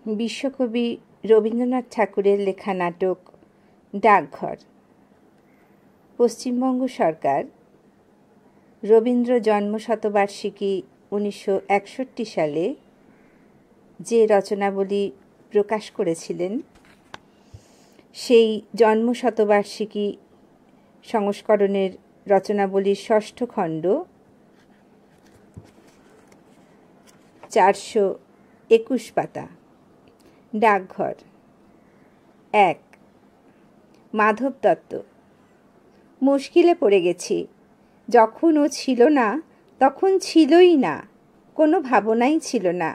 বিশ্বকবি রবীন্দ্রনাথ ঠাকুরের লেখা নাটক ডাকঘর। পশ্চিমবঙ্গ সরকার রবীন্দ্র জন্মশতবার্ষিকী 1961 সালে যে রচনাবলী প্রকাশ করেছিলেন, সেই জন্মশতবার্ষিকী সংস্করণের রচনাবলীর ষষ্ঠ খণ্ড 421 পাতা। ডাকঘর। 1। মাধব দত্ত। মুশকিলে পড়ে গেছি। যখন ও ছিল না তখন ছিলই না, কোনো ভাবনাই ছিল না।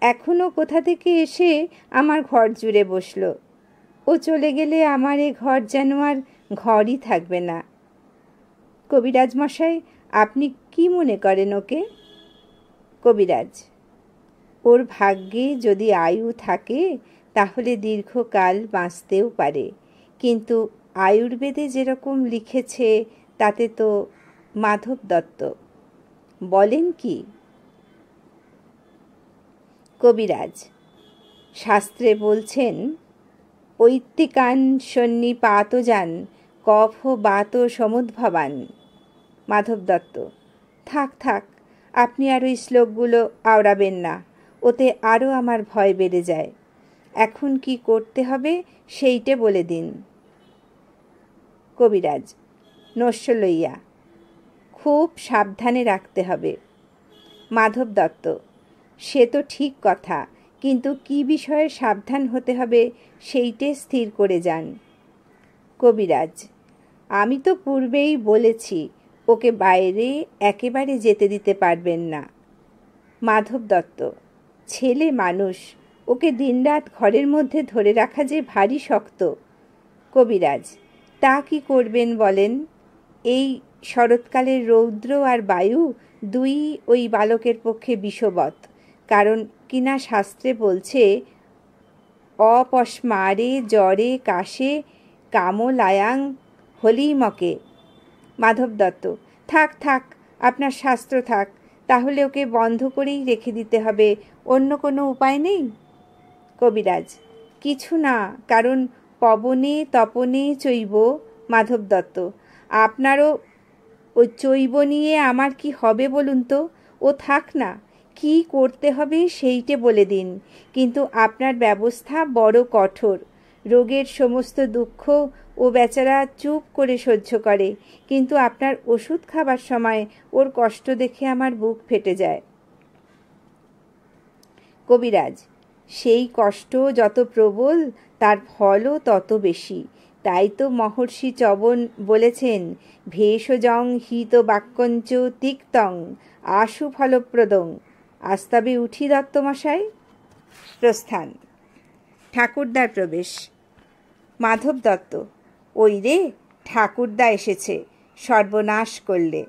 এখনও কোথা থেকে এসে আমার ঘর জুড়ে বসল। ও চলে গেলে আমার এ ঘর যেন আর ঘরই থাকবে না। কবিরাজ মশাই, আপনি কি মনে করেন ওকে? কবিরাজ: ওর ভাগ্যে যদি আয়ু থাকে তাহলে দীর্ঘকাল বাঁচতেও পারে, কিন্তু আয়ুর্বেদে যেরকম লিখেছে তাতে তো। মাধব দত্ত: বলেন কি? কবিরাজ: শাস্ত্রে বলছেন, ঐত্তিকান সন্নিপাতজান কফ বাত সমুদ্ভবান। মাধব দত্ত: থাক থাক, আপনি আর ওই শ্লোকগুলো আওড়াবেন না, ওতে আরও আমার ভয় বেড়ে যায়। এখন কি করতে হবে সেইটে বলে দিন। কবিরাজ: নস্য লইয়া খুব সাবধানে রাখতে হবে। মাধব দত্ত: সে তো ঠিক কথা, কিন্তু কি বিষয়ে সাবধান হতে হবে সেইটে স্থির করে যান। কবিরাজ: আমি তো পূর্বেই বলেছি, ওকে বাইরে একেবারে যেতে দিতে পারবেন না। মাধব দত্ত: ছেলে মানুষ, ওকে দিনরাত ঘরের মধ্যে ধরে রাখা যে ভারী শক্ত। কবিরাজ: তা কি করবেন বলেন? এই শরৎকালের রৌদ্র আর বায়ু দুই ওই বালকের পক্ষে বিষবৎ, কারণ কিনা শাস্ত্রে বলছে, অপস্মারে জ্বরে কাশে কামলায়াং হলিমকে। মাধব দত্ত: থাক থাক, আপনার শাস্ত্র থাক, তাহলে ওকে বন্ধ করেই রেখে দিতে হবে, অন্য কোনো উপায় নেই? কবিরাজ: কিছু না, কারণ পবনে তপনে চৈব। মাধব দত্ত: আপনারও ওই চৈব নিয়ে আমার কি হবে বলুন তো? ও থাক না, কি করতে হবে সেইটে বলে দিন। কিন্তু আপনার ব্যবস্থা বড় কঠোর। রোগের সমস্ত দুঃখ ও বেচারা চুপ করে সহ্য করে, কিন্তু আপনার ওষুধ খাবার সময় ওর কষ্ট দেখে আমার বুক ফেটে যায়। কবিরাজ: সেই কষ্ট যত প্রবল তার ফলও তত বেশি। তাই তো মহর্ষি চবন বলেছেন, ভেষজং হিত বাক্যঞ্চ তিক্তং আশু ফলপ্রদং। আজ তবে উঠি দত্তমশাই। প্রস্থান। ঠাকুরদার প্রবেশ। মাধব দত্ত: ওই রে, ঠাকুরদা এসেছে, সর্বনাশ করলে।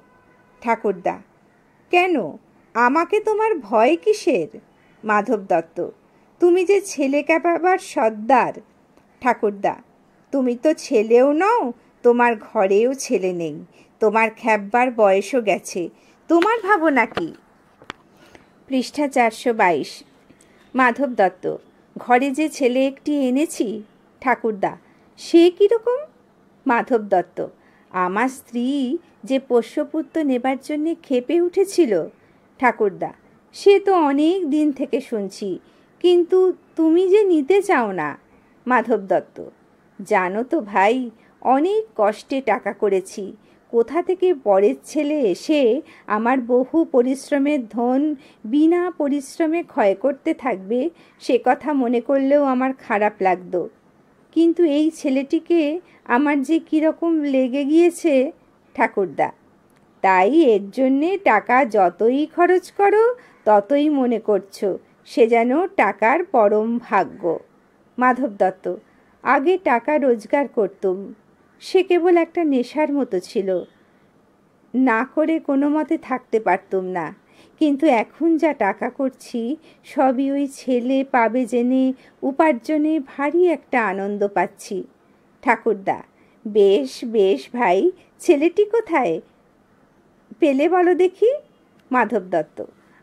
ঠাকুরদা: কেন, আমাকে তোমার ভয় কিসের? মাধব দত্ত: তুমি যে ছেলে ক্যাপাবার সর্দার। ঠাকুরদা: তুমি তো ছেলেও নও, তোমার ঘরেও ছেলে নেই, তোমার খ্যাপবার বয়সও গেছে, তোমার ভাবনা কি? পৃষ্ঠা 422। মাধব দত্ত: ঘরে যে ছেলে একটি এনেছি। ঠাকুরদা: সে কীরকম? মাধব দত্ত: আমার স্ত্রী যে পোষ্যপুত্র নেবার জন্যে ক্ষেপে উঠেছিল। ঠাকুরদা: সে তো অনেক দিন থেকে শুনছি, কিন্তু তুমি যে নিতে চাও না। মাধব দত্ত: জানো তো ভাই, অনেক কষ্টে টাকা করেছি, কোথা থেকে পরের ছেলে এসে আমার বহু পরিশ্রমের ধন বিনা পরিশ্রমে ক্ষয় করতে থাকবে, সে কথা মনে করলেও আমার খারাপ লাগতো। কিন্তু এই ছেলেটিকে আমার যে কীরকম লেগে গিয়েছে। ঠাকুরদা: তাই এর জন্যে টাকা যতই খরচ করো ততই মনে করছো সে যেন টাকার পরম ভাগ্য। মাধব দত্ত: আগে টাকা রোজগার করতুম, সে কেবল একটা নেশার মতো ছিল, না করে কোনো মতে থাকতে পারতুম না, কিন্তু এখন যা টাকা করছি সবই ওই ছেলে পাবে জেনে উপার্জনে ভারী একটা আনন্দ পাচ্ছি। ঠাকুরদা: বেশ বেশ ভাই, ছেলেটি কোথায় পেলে বলো দেখি। মাধব দত্ত: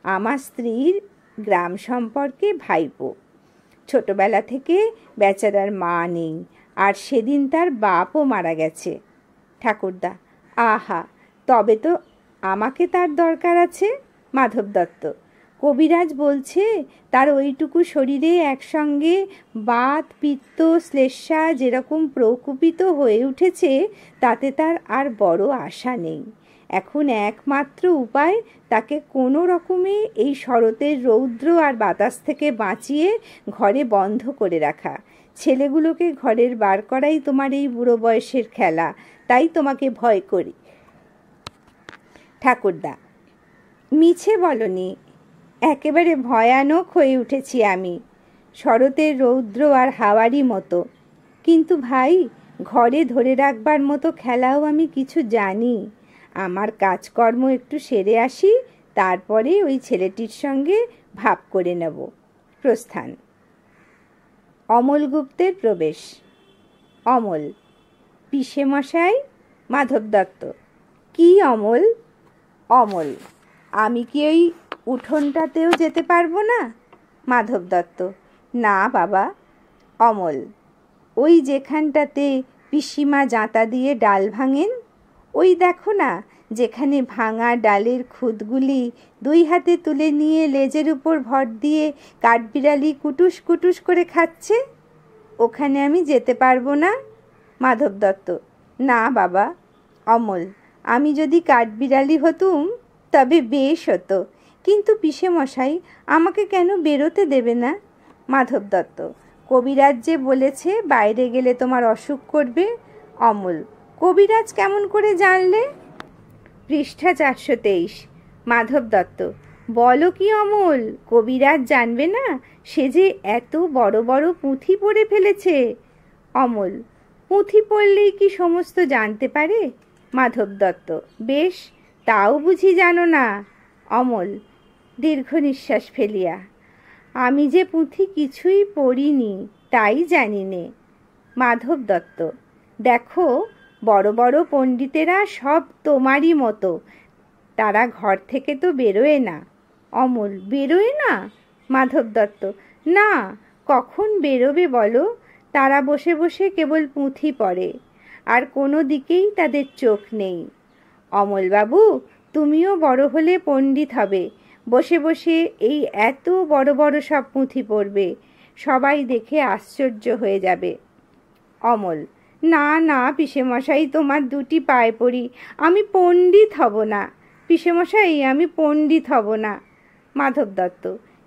আমার স্ত্রীর গ্রাম সম্পর্কে ভাইপো। ছোটবেলা থেকে বেচারার মা নেই, আর সেদিন তার বাপও মারা গেছে। ঠাকুরদা: আহা, তবে তো আমাকে তার দরকার আছে। মাধব দত্ত: কবিরাজ বলছে তার ওইটুকু শরীরে একসঙ্গে বাত, পিত্ত, শ্লেষ্মা যেরকম প্রকুপিত হয়ে উঠেছে, তাতে তার আর বড় আশা নেই। এখন একমাত্র উপায় তাকে কোনো রকমে এই শরতের রৌদ্র আর বাতাস থেকে বাঁচিয়ে ঘরে বন্ধ করে রাখা। ছেলেগুলোকে ঘরের বার করাই তোমার এই বুড়ো বয়সের খেলা, তাই তোমাকে ভয় করি। ঠাকুরদা: মিছে বলনি, একেবারে ভয়ানক হয়ে উঠেছি আমি, শরতের রৌদ্র আর হাওয়ারই মতো। কিন্তু ভাই, ঘরে ধরে রাখবার মতো খেলাও আমি কিছু জানি। আমার কাজকর্ম একটু সেরে আসি, তারপরে ওই ছেলেটির সঙ্গে ভাব করে নেব। প্রস্থান। অমল গুপ্তের প্রবেশ। অমল: পিসে মশাই। মাধব দত্ত: কি অমল? অমল: আমি কি ওই উঠোনটাতেও যেতে পারবো না? মাধব দত্ত: না বাবা। অমল: ওই যেখানটাতে পিসিমা জাঁতা দিয়ে ডাল ভাঙেন, ওই দেখো না, যেখানে ভাঙা ডালের খুদগুলি দুই হাতে তুলে নিয়ে লেজের উপর ভর দিয়ে কাঠবিড়ালি কুটুস কুটুস করে খাচ্ছে, ওখানে আমি যেতে পারবো না? মাধব দত্ত: না বাবা। অমল: আমি যদি কাঠবিড়ালি হতুম তবে বেশ হতো, কিন্তু পিসে মশাই আমাকে কেন বেরোতে দেবে না? মাধব দত্ত: কবিরাজ যে বলেছে বাইরে গেলে তোমার অসুখ করবে। অমল: কবিরাজ কেমন করে জানলে? পৃষ্ঠা 423। মাধব দত্ত: বলো কি অমল, কবিরাজ জানবে না? সে যে এত বড় বড় পুঁথি পড়ে ফেলেছে। অমল: পুঁথি পড়লেই কি সমস্ত জানতে পারে? মাধব দত্ত: বেশ, তাও বুঝি জানো না? অমল দীর্ঘ নিঃশ্বাস ফেলিয়া: আমি যে পুঁথি কিছুই পড়িনি, তাই জানি নে। মাধব দত্ত: দেখো, বড় বড় পণ্ডিতেরা সব তোমারই মতো, তারা ঘর থেকে তো বেরোয় না। অমল: বেরোয় না? মাধব দত্ত: না, কখন বেরোবে বলো? তারা বসে বসে কেবল পুঁথি পড়ে, আর কোনো দিকেই তাদের চোখ নেই। অমলবাবু, তুমিও বড় হলে পণ্ডিত হবে, বসে বসে এই এত বড় বড় সব পুঁথি পড়বে, সবাই দেখে আশ্চর্য হয়ে যাবে। অমল: না না পিসেমশাই, তোমার দুটি পায়ে পড়ি, আমি পণ্ডিত হব না। পিসেমশাই, আমি পণ্ডিত হব না। মাধব দত্ত: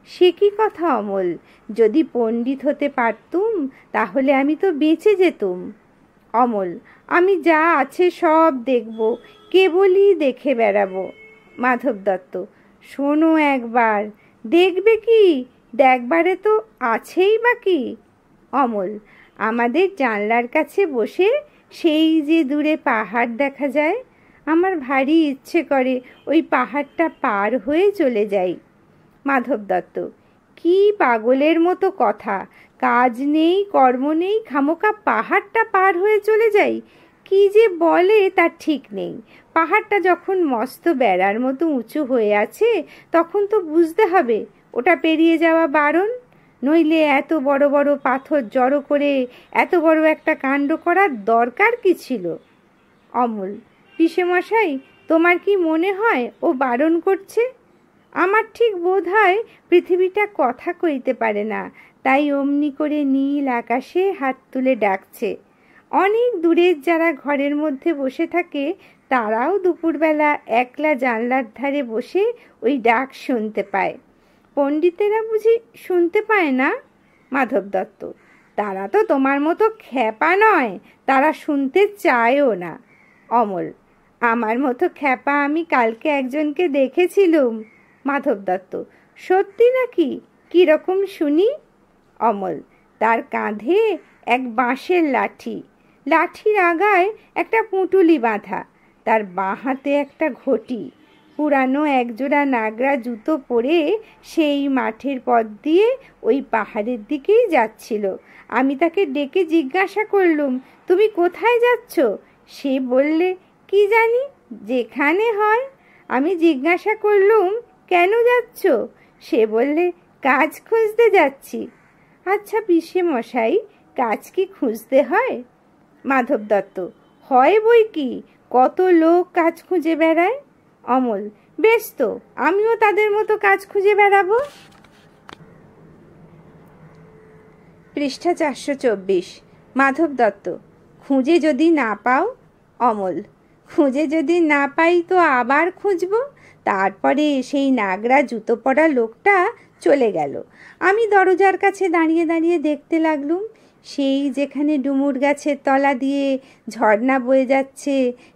সে কি কথা অমল, যদি পণ্ডিত হতে পারতুম তাহলে আমি তো বেঁচে যেতুম। অমল: আমি যা আছে সব দেখব, কেবলই দেখে বেড়াবো। মাধব দত্ত: শোনো একবার। দেখবে কি? দেখবারে তো আছেই বা কি? অমল: আমাদের জানলার কাছে বসে সেই যে দূরে পাহাড় দেখা যায়, আমার ভারী ইচ্ছে করে ওই পাহাড়টা পার হয়ে চলে যাই। মাধব দত্ত: কি পাগলের মতো কথা, কাজ নেই কর্ম নেই, খামোকা পাহাড়টা পার হয়ে চলে যাই? কি যে বলে তার ঠিক নেই। পাহাড়টা যখন মস্ত বেড়ার মতো উঁচু হয়ে আছে, তখন তো বুঝতে হবে ওটা পেরিয়ে যাওয়া বারণ, নইলে এত বড় বড় পাথর জড়ো করে এত বড় একটা কাণ্ড করার দরকার কি ছিল? অমল: পিসেমশাই, তোমার কি মনে হয় ও বারণ করছে? আমার ঠিক বোধ হয় পৃথিবীটা কথা কইতে পারে না, তাই অমনি করে নীল আকাশে হাত তুলে ডাকছে। অনেক দূরের যারা ঘরের মধ্যে বসে থাকে, তারাও দুপুরবেলা একলা জানলার ধারে বসে ওই ডাক শুনতে পায়। পণ্ডিতেরা বুঝি শুনতে পায় না? মাধব দত্ত: তারা তো তোমার মতো খ্যাপা নয়, তারা শুনতে চায়ও না। অমল: আমার মতো খ্যাপা আমি কালকে একজনকে দেখেছিলুম। মাধব দত্ত: সত্যি নাকি? কিরকম শুনি? অমল: তার কাঁধে এক বাঁশের লাঠি, লাঠির আগায় একটা পুঁটুলি বাঁধা, তার বাঁ হাতে একটা ঘটি, পুরানো একজোড়া নাগরা জুতো পরে সেই মাঠের পথ দিয়ে ওই পাহাড়ের দিকেই যাচ্ছিল। আমি তাকে ডেকে জিজ্ঞাসা করলুম, তুমি কোথায় যাচ্ছ? সে বললে, কি জানি, যেখানে হয়। আমি জিজ্ঞাসা করলুম, কেন যাচ্ছ? সে বললে, কাজ খুঁজতে যাচ্ছি। আচ্ছা পিসে মশাই, কাজ কি খুঁজতে হয়? মাধব দত্ত: হয় বই কি, কত লোক কাজ খুঁজে বেড়ায়। অমল: বেশ তো, আমিও তাদের মতো কাজ খুঁজে বেড়াবো। পৃষ্ঠা 424। মাধব দত্ত: খুঁজে যদি না পাও? অমল: খুঁজে যদি না পাই তো আবার খুঁজবো। তারপরে সেই নাগরা জুতো পরা লোকটা চলে গেল। আমি দরজার কাছে দাঁড়িয়ে দাঁড়িয়ে দেখতে লাগলুম। সেই যেখানে ডুমুর গাছের তলা দিয়ে ঝর্ণা বয়ে যাচ্ছে,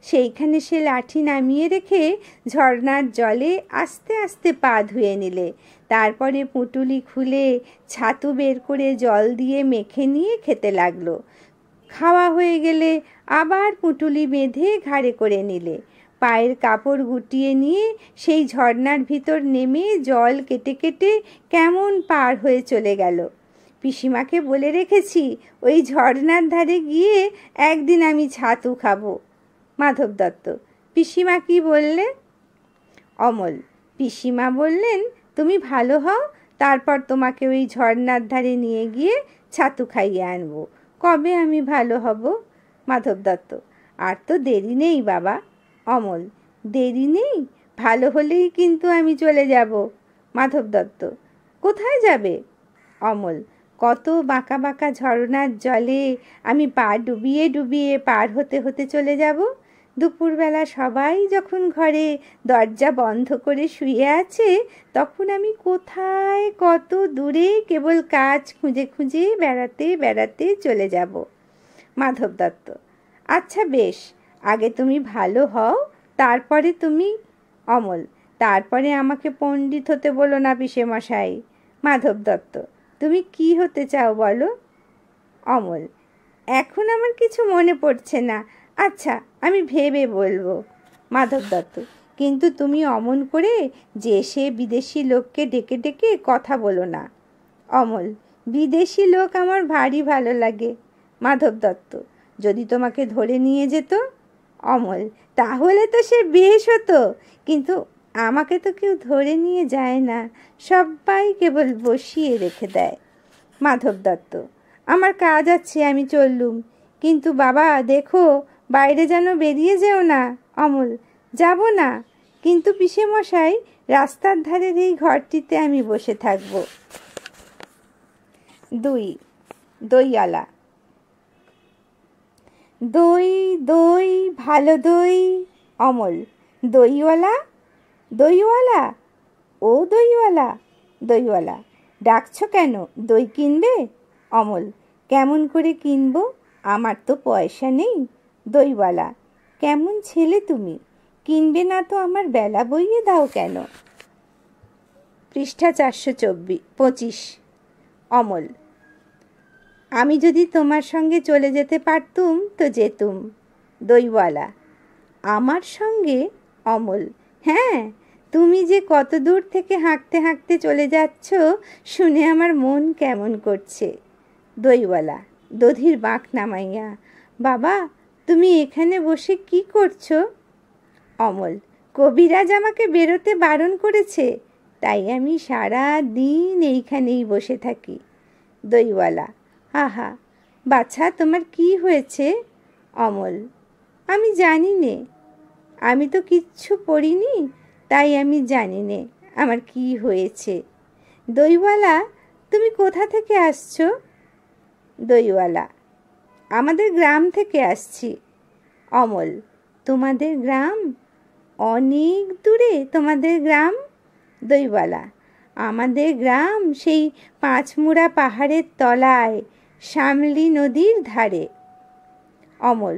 সেইখানে সে লাঠি নামিয়ে রেখে ঝর্ণার জলে আস্তে আস্তে পা ধুয়ে নিলে। তারপরে পুঁটুলি খুলে ছাতু বের করে জল দিয়ে মেখে নিয়ে খেতে লাগলো। খাওয়া হয়ে গেলে আবার পুঁটুলি বেঁধে ঘাড়ে করে নিলে। পায়ের কাপড় গুটিয়ে নিয়ে সেই ঝর্ণার ভিতর নেমে জল কেটে কেটে কেমন পার হয়ে চলে গেল। পিসিমাকে বলে রেখেছি ওই ঝর্ণার ধারে গিয়ে একদিন আমি ছাতু খাবো। মাধব দত্ত: পিসিমা কি বললে? অমল: পিসিমা বললেন তুমি ভালো হও, তারপর তোমাকে ওই ঝর্ণার ধারে নিয়ে গিয়ে ছাতু খাইয়ে আনবো। কবে আমি ভালো হব? মাধব দত্ত: আর তো দেরি নেই বাবা। অমল: দেরি নেই? ভালো হলেই কিন্তু আমি চলে যাব। মাধব দত্ত: কোথায় যাবে? অমল: কত বাঁকা বাঁকা ঝর্ণার জলে আমি পা ডুবিয়ে ডুবিয়ে পার হতে হতে চলে যাব। দুপুরবেলা সবাই যখন ঘরে দরজা বন্ধ করে শুয়ে আছে, তখন আমি কোথায় কত দূরে কেবল কাজ খুঁজে খুঁজে বেড়াতে বেড়াতে চলে যাব। মাধব দত্ত: আচ্ছা বেশ, আগে তুমি ভালো হও, তারপরে তুমি। অমল: তারপরে আমাকে পণ্ডিত হতে বলো না পিসে মশাই। মাধব দত্ত: তুমি কি হতে চাও বলো? অমল: এখন আমার কিছু মনে পড়ছে না। আচ্ছা, আমি ভেবে বলবো। মাধব দত্ত: কিন্তু তুমি অমন করে যে সে বিদেশি লোককে ডেকে ডেকে কথা বলো না। অমল: বিদেশি লোক আমার ভারী ভালো লাগে। মাধব দত্ত: যদি তোমাকে ধরে নিয়ে যেত? অমল: তাহলে তো সে বেশ হতো, কিন্তু আমাকে তো কেউ ধরে নিয়ে যায় না, সবাই কেবল বসিয়ে রেখে দেয়। মাধব দত্ত: আমার কাজ আছে, আমি চললুম, কিন্তু বাবা দেখো বাইরে যেন বেরিয়ে যেও না। অমল: যাব না, কিন্তু পিসে মশাই রাস্তার ধারের এই ঘরটিতে আমি বসে থাকব। 2 দইওয়ালা: দই দই ভালো দই। অমল: দইওয়ালা? দইওয়ালা? ও দইওয়ালা? দইওয়ালা: ডাকছো কেন, দই কিনবে? অমল: কেমন করে কিনবো, আমার তো পয়সা নেই। দইওয়ালা: কেমন ছেলে তুমি, কিনবে না তো আমার বেলা বইয়ে দাও কেন? পৃষ্ঠা 425। অমল: আমি যদি তোমার সঙ্গে চলে যেতে পারতুম তো যেতুম। দইওয়ালা: আমার সঙ্গে? অমল: হ্যাঁ, তুমি যে কত দূর থেকে হাঁটতে হাঁটতে চলে যাচ্ছ শুনে আমার মন কেমন করছে। দইওয়ালা দধির বাঁক নামাইয়া: বাবা, তুমি এখানে বসে কি করছো? অমল: কবিরাজ আমাকে বেরোতে বারণ করেছে, তাই আমি সারা দিন এইখানেই বসে থাকি। দইওয়ালা: আহা, বাছা তোমার কি হয়েছে? অমল: আমি জানি নে, আমি তো কিচ্ছু পড়িনি, তাই আমি জানি নে আমার কি হয়েছে। দইওয়ালা: তুমি কোথা থেকে আসছো? দইওয়ালা: আমাদের গ্রাম থেকে আসছি। অমল: তোমাদের গ্রাম? অনেক দূরে তোমাদের গ্রাম? দইওয়ালা: আমাদের গ্রাম সেই পাঁচমুড়া পাহাড়ের তলায়, শামলি নদীর ধারে। অমল: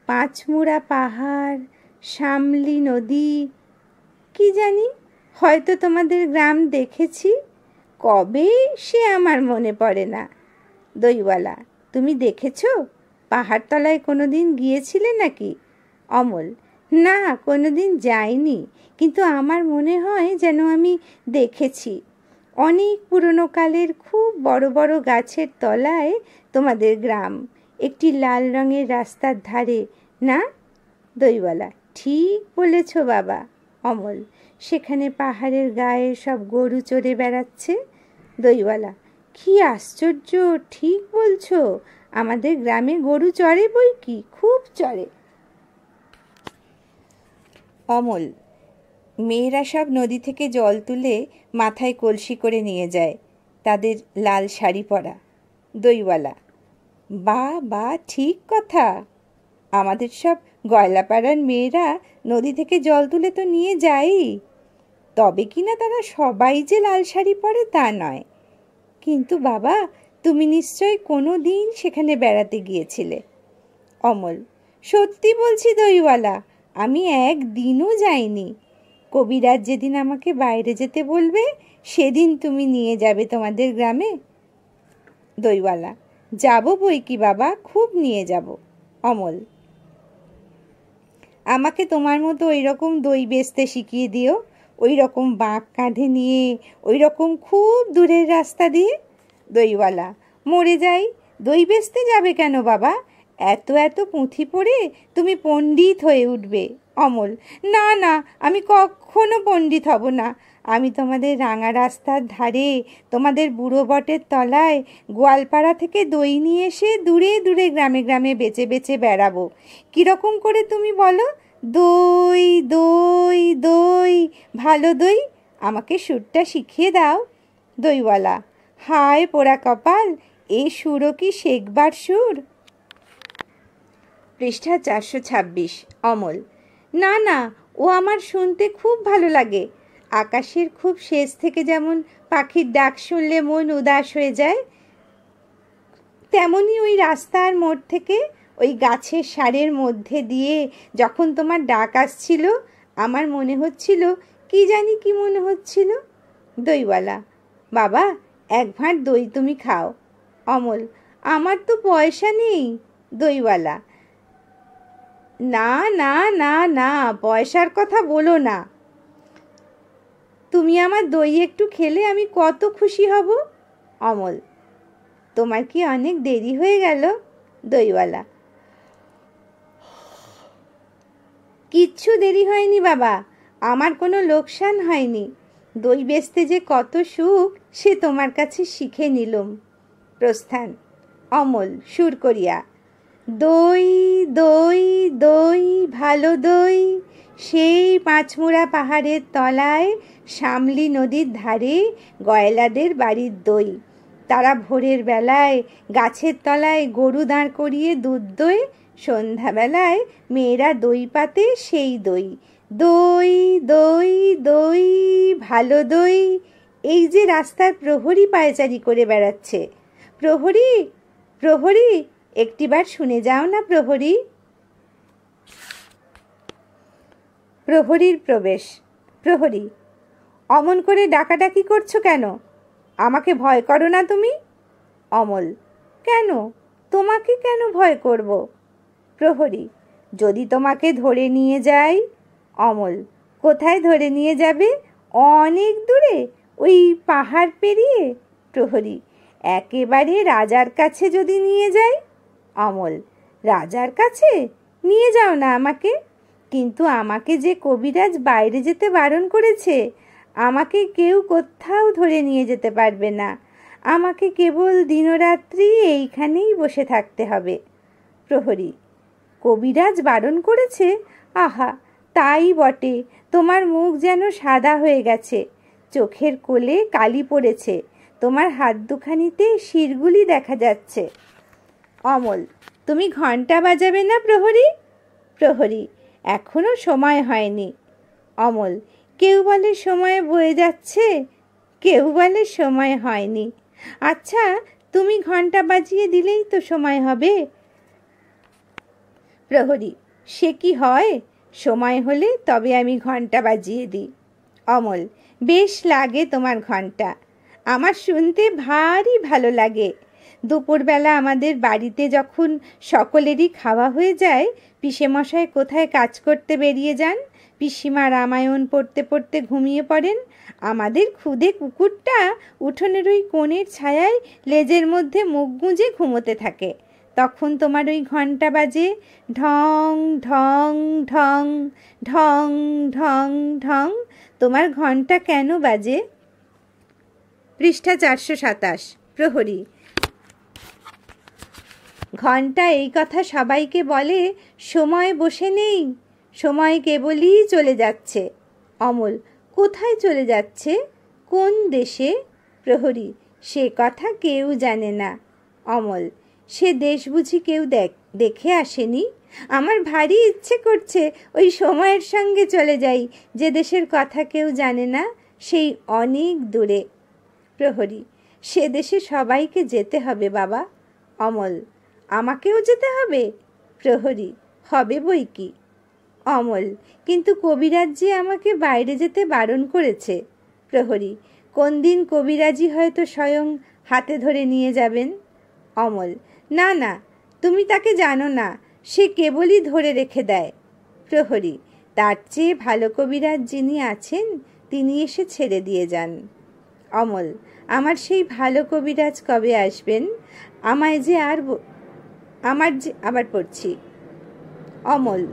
পাঁচমুড়া পাহাড়, শামলি নদী, কি জানি, হয়তো তোমাদের গ্রাম দেখেছি, কবে সে আমার মনে পড়ে না। দইওয়ালা: তুমি দেখেছো? পাহাড়তলায় কোনো দিন গিয়েছিলে নাকি? অমল: না, কোনো দিন যাইনি, কিন্তু আমার মনে হয় যেন আমি দেখেছি। অনেক পুরনো কালের খুব বড় বড় গাছের তলায় তোমাদের গ্রাম, একটি লাল রঙের রাস্তার ধারে, না? দইওয়ালা: ঠিক বলেছ বাবা। অমল: সেখানে পাহাড়ের গায়ে সব গরু চড়ে বেড়াচ্ছে। দইওয়ালা: কি আশ্চর্য, ঠিক বলছো, আমাদের গ্রামে গরু চড়ে বই কি, খুব চড়ে। অমল, মেয়েরা সব নদী থেকে জল তুলে মাথায় কলসি করে নিয়ে যায়, তাদের লাল শাড়ি পরা। দইওয়ালা, বা বা, ঠিক কথা, আমাদের সব গয়লাপাড়ার মেয়েরা নদী থেকে জল তুলে তো নিয়ে যায়ই, তবে কিনা তারা সবাই যে লাল শাড়ি পরে তা নয়। কিন্তু বাবা, তুমি নিশ্চয় কোনো দিন সেখানে বেড়াতে গিয়েছিলে। অমল, সত্যি বলছি দইওয়ালা, আমি একদিনও যাইনি। কবিরাজ যেদিন আমাকে বাইরে যেতে বলবে সেদিন তুমি নিয়ে যাবে তোমাদের গ্রামে। দইওয়ালা, যাব বই কি বাবা, খুব নিয়ে যাব। অমল, আমাকে তোমার মতো ওই রকম দই বেচতে শিখিয়ে দিও, ওই রকম বাঁক কাঁধে নিয়ে, ওই রকম খুব দূরের রাস্তা দিয়ে। দইওয়ালা, মরে যাই, দই বেচতে যাবে কেন বাবা, এত এত পুঁথি পড়ে তুমি পণ্ডিত হয়ে উঠবে। অমল, না না, আমি কখনো পণ্ডিত হব না, আমি তোমাদের রাঙা রাস্তার ধারে, তোমাদের বুড়ো বটের তলায় গোয়ালপাড়া থেকে দই নিয়ে এসে দূরে দূরে গ্রামে গ্রামে বেচে বেচে বেড়াবো। কীরকম করে তুমি বলো? দই দই দই, ভালো দই, আমাকে সুরটা শিখিয়ে দাও। দইওয়ালা, হায় পোড়া কপাল, এই সুরও কি শেখবার সুর? পৃষ্ঠা 426। অমল, না না, ও আমার শুনতে খুব ভালো লাগে। আকাশের খুব শেষ থেকে যেমন পাখির ডাক শুনলে মন উদাস হয়ে যায়, তেমনি ওই রাস্তার মোড় থেকে ওই গাছের সারের মধ্যে দিয়ে যখন তোমার ডাক আসছিল, আমার মনে হচ্ছিল, কি জানি কি মনে হচ্ছিল। দইওয়ালা, বাবা, এক ভাঁড় দই তুমি খাও। অমল, আমার তো পয়সা নেই। দইওয়ালা, না না না না, পয়সার কথা বলো না, তুমি আমার দই একটু খেলে আমি কত খুশি হব। অমল, তোমার কি অনেক দেরি হয়ে গেল? দইওয়ালা, কিচ্ছু দেরি হয়নি বাবা, আমার কোনো লোকসান হয়নি, দই বেচতে যে কত সুখ সে তোমার কাছে শিখে নিলুম। প্রস্থান। অমল সুর করিয়া, দই দই দই, ভালো দই, সেই পাঁচমুড়া পাহাড়ের তলায় শামলি নদীর ধারে গয়লাদের বাড়ির দই, তারা ভোরের বেলায় গাছের তলায় গরু দাঁড় করিয়ে দুধ দই, সন্ধ্যাবেলায় মেয়েরা দই পাতে সেই দই, দই দই দই, ভালো দই। এই যে রাস্তার প্রহরী পায়চারি করে বেড়াচ্ছে, প্রহরী প্রহরী, একটিবার শুনে যাও না প্রহরী। প্রহরীর প্রবেশ। প্রহরী, অমন করে ডাকাডাকি করছো কেন? আমাকে ভয় করো না তুমি? অমল, কেন, তোমাকে কেন ভয় করব? প্রহরী, যদি তোমাকে ধরে নিয়ে যাই। অমল, কোথায় ধরে নিয়ে যাবে? অনেক দূরে, ওই পাহাড় পেরিয়ে। প্রহরী, একেবারে রাজার কাছে যদি নিয়ে যাই। অমল, রাজার কাছে নিয়ে যাও না আমাকে, কিন্তু আমাকে যে কবিরাজ বাইরে যেতে বারণ করেছে, আমাকে কেউ কোথাও ধরে নিয়ে যেতে পারবে না, আমাকে কেবল দিনরাত্রি এইখানেই বসে থাকতে হবে। প্রহরী, কবিরাজ বারণ করেছে? আহা, তাই বটে, তোমার মুখ যেন সাদা হয়ে গেছে, চোখের কোলে কালি পড়েছে, তোমার হাত দুখানিতে শিরগুলি দেখা যাচ্ছে। অমল, তুমি ঘণ্টা বাজাবে না প্রহরী? প্রহরী, এখনো সময় হয়নি। অমল, কেউ বলে সময় বয়ে যাচ্ছে, কেউ বলে সময় হয়নি। আচ্ছা, তুমি ঘণ্টা বাজিয়ে দিলেই তো সময় হবে। প্রহরী, সে কি হয়, সময় হলে তবে আমি ঘণ্টা বাজিয়ে দিই। অমল, বেশ লাগে তোমার ঘণ্টা, আমার শুনতে ভারী ভালো লাগে। দুপুরবেলা আমাদের বাড়িতে যখন সকলেরই খাওয়া হয়ে যায়, পিসেমশাই কোথায় কাজ করতে বেরিয়ে যান, পিসিমা রামায়ণ পড়তে পড়তে ঘুমিয়ে পড়েন, আমাদের ক্ষুদে কুকুরটা উঠোনের ওই কোণের ছায়ায় লেজের মধ্যে মুখ গুঁজে ঘুমোতে থাকে, তখন তোমার ওই ঘণ্টা বাজে, ঢং ঢং ঢং ঢং ঢং ঢং। তোমার ঘণ্টা কেন বাজে? পৃষ্ঠা 427। প্রহরী। ঘণ্টা এই কথা সবাইকে বলে, সময় বসে নেই, সময় কেবলই চলে যাচ্ছে। অমল, কোথায় চলে যাচ্ছে? কোন দেশে? প্রহরী, সে কথা কেউ জানে না। অমল, সে দেশ বুঝি কেউ দেখে আসেনি? আমার ভারী ইচ্ছে করছে ওই সময়ের সঙ্গে চলে যাই, যে দেশের কথা কেউ জানে না, সেই অনেক দূরে। প্রহরী, সে দেশে সবাইকে যেতে হবে বাবা। অমল, আমাকেও যেতে হবে? প্রহরী, হবে বই কি। অমল, কিন্তু কবিরাজ যে আমাকে বাইরে যেতে বারণ করেছে। প্রহরী, কোন দিন কবিরাজি হয়তো স্বয়ং হাতে ধরে নিয়ে যাবেন। অমল, না না, তুমি তাকে জানো না, সে কেবলই ধরে রেখে দেয়। প্রহরী, তার চেয়ে ভালো কবিরাজ যিনি আছেন তিনি এসে ছেড়ে দিয়ে যান। অমল, আমার সেই ভালো কবিরাজ কবে আসবেন? আমায় যে আর আমার যে আবার পড়ছি। অমল,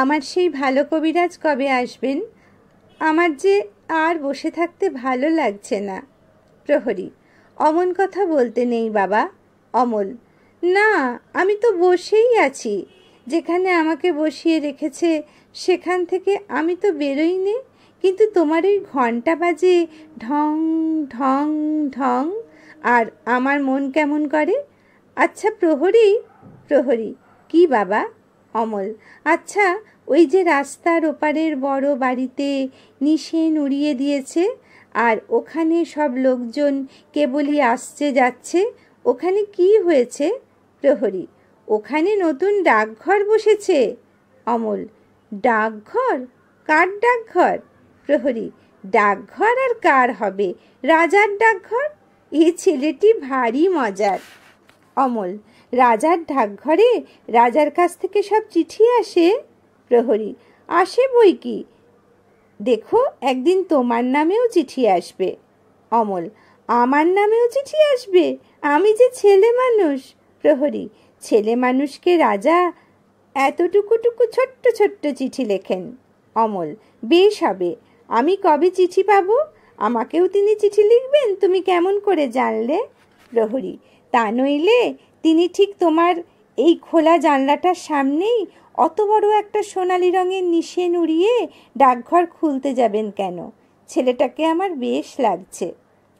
আমার সেই ভালো কবিরাজ কবে আসবেন? আমার যে আর বসে থাকতে ভালো লাগছে না। প্রহরী, অমন কথা বলতে নেই বাবা। অমল, না, আমি তো বসেই আছি, যেখানে আমাকে বসিয়ে রেখেছে সেখান থেকে আমি তো বেরোইনি, কিন্তু তোমার ওই ঘণ্টা বাজে ঢং ঢং ঢং, আর আমার মন কেমন করে। আচ্ছা প্রহরী। প্রহরী, কি বাবা? অমল, আচ্ছা, ওই যে রাস্তার ওপারের বড় বাড়িতে নিশেন উড়িয়ে দিয়েছে, আর ওখানে সব লোকজন কেবলই আসছে যাচ্ছে, ওখানে কি হয়েছে? প্রহরী, ওখানে নতুন ডাকঘর বসেছে। অমল, ডাকঘর? কার ডাকঘর? প্রহরী, ডাকঘর আর কার হবে, রাজার ডাকঘর। এই ছেলেটি ভারী মজার। অমল, রাজার ডাকঘরে রাজার কাছ থেকে সব চিঠি আসে? প্রহরী, আসে বই কি, দেখো একদিন তোমার নামেও চিঠি আসবে। অমল, আমার নামেও চিঠি আসবে? আমি যে ছেলে মানুষ। প্রহরী, ছেলে মানুষকে রাজা এতটুকুটুকু ছোট্ট ছোট্ট চিঠি লেখেন। অমল, বেশ হবে, আমি কবে চিঠি পাবো? আমাকেও তিনি চিঠি লিখবেন, তুমি কেমন করে জানলে? প্রহরী, তা নইলে তিনি ঠিক তোমার এই খোলা জানলাটার সামনেই অত বড় একটা সোনালি রঙের নিশেন উড়িয়ে ডাকঘর খুলতে যাবেন কেন? ছেলেটাকে আমার বেশ লাগছে।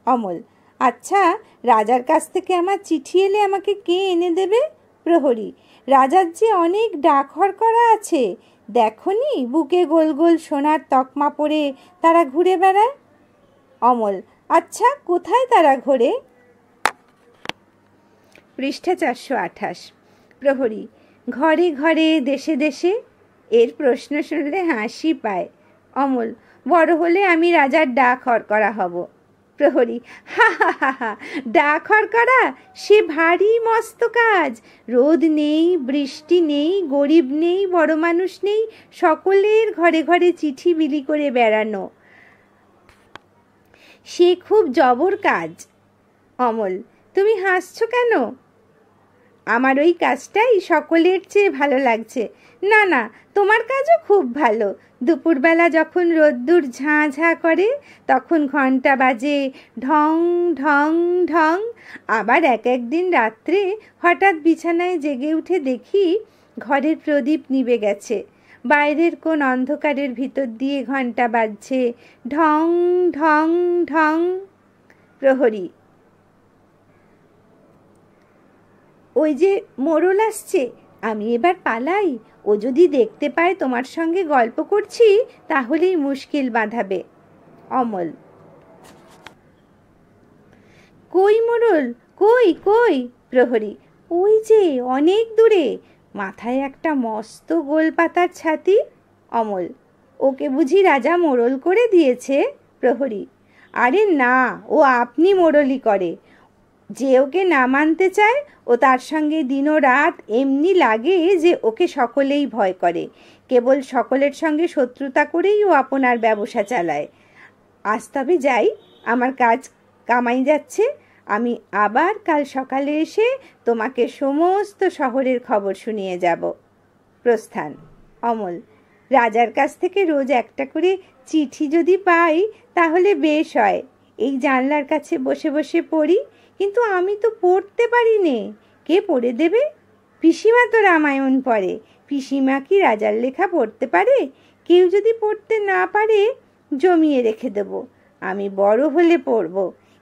অমল, আচ্ছা, রাজার কাছ থেকে আমার চিঠি এলে আমাকে কে এনে দেবে? প্রহরী, রাজার যে অনেক ডাকঘর করা আছে, দেখনি বুকে গোল গোল সোনার তকমা পরে তারা ঘুরে বেড়ায়? অমল, আচ্ছা, কোথায় তারা ঘোরে? পৃষ্ঠা 428। প্রহরী, ঘরে ঘরে দেশে দেশে। এর প্রশ্ন শুনলে হাসি পায়। অমল, বড় হলে আমি রাজার ডাক হরকরা হব। প্রহরী, হা হা হা হা, ডাক হরকরা সে ভারী মস্ত কাজ। রোদ নেই, বৃষ্টি নেই, গরিব নেই, বড় মানুষ নেই, সকলের ঘরে ঘরে চিঠি বিলি করে বেড়ানো, সে খুব জবর কাজ। অমল, তুমি হাসছো কেন? আমার ওই কাজটাই সকলের চেয়ে ভালো লাগছে। না না, তোমার কাজও খুব ভালো। দুপুরবেলা যখন রোদ্দুর ঝাঁ ঝাঁ করে, তখন ঘণ্টা বাজে ঢং ঢং ঢং। আবার এক একদিন রাত্রে হঠাৎ বিছানায় জেগে উঠে দেখি ঘরের প্রদীপ নিভে গেছে, বাইরের কোন অন্ধকারের ভিতর দিয়ে ঘণ্টা বাজছে ঢং ঢং ঢং। প্রহরী, ওই যে মোড়ল আসছে, আমি এবার পালাই। ও যদি দেখতে পায় তোমার সঙ্গে গল্প করছি, তাহলেই মুশকিল বাঁধাবে। অমল, কই মোড়ল, কই কই? প্রহরী, ওই যে অনেক দূরে, মাথায় একটা মস্ত গোল পাতার ছাতি। অমল, ওকে বুঝি রাজা মোড়ল করে দিয়েছে? প্রহরী, আরে না, ও আপনি মোড়লই করে। যে ওকে না মানতে চায়, ও তার সঙ্গে দিনও রাত এমনি লাগে যে ওকে সকলেই ভয় করে। কেবল সকলের সঙ্গে শত্রুতা করেই ও আপনার ব্যবসা চালায়। আজ তবে যাই, আমার কাজ কামাই যাচ্ছে। আমি আবার কাল সকালে এসে তোমাকে সমস্ত শহরের খবর শুনিয়ে যাব। প্রস্থান। অমল, রাজার কাছ থেকে রোজ একটা করে চিঠি যদি পাই তাহলে বেশ হয়। এই জানলার কাছে বসে বসে পড়ি, কিন্তু আমি তো পড়তে পারি নে। কে পড়ে দেবে? পিসিমা তো রামায়ণ পড়ে। পিসিমা কি রাজার লেখা পড়তে পারে? কেউ যদি পড়তে না পারে জমিয়ে রেখে দেব, আমি বড় হলে পড়ব।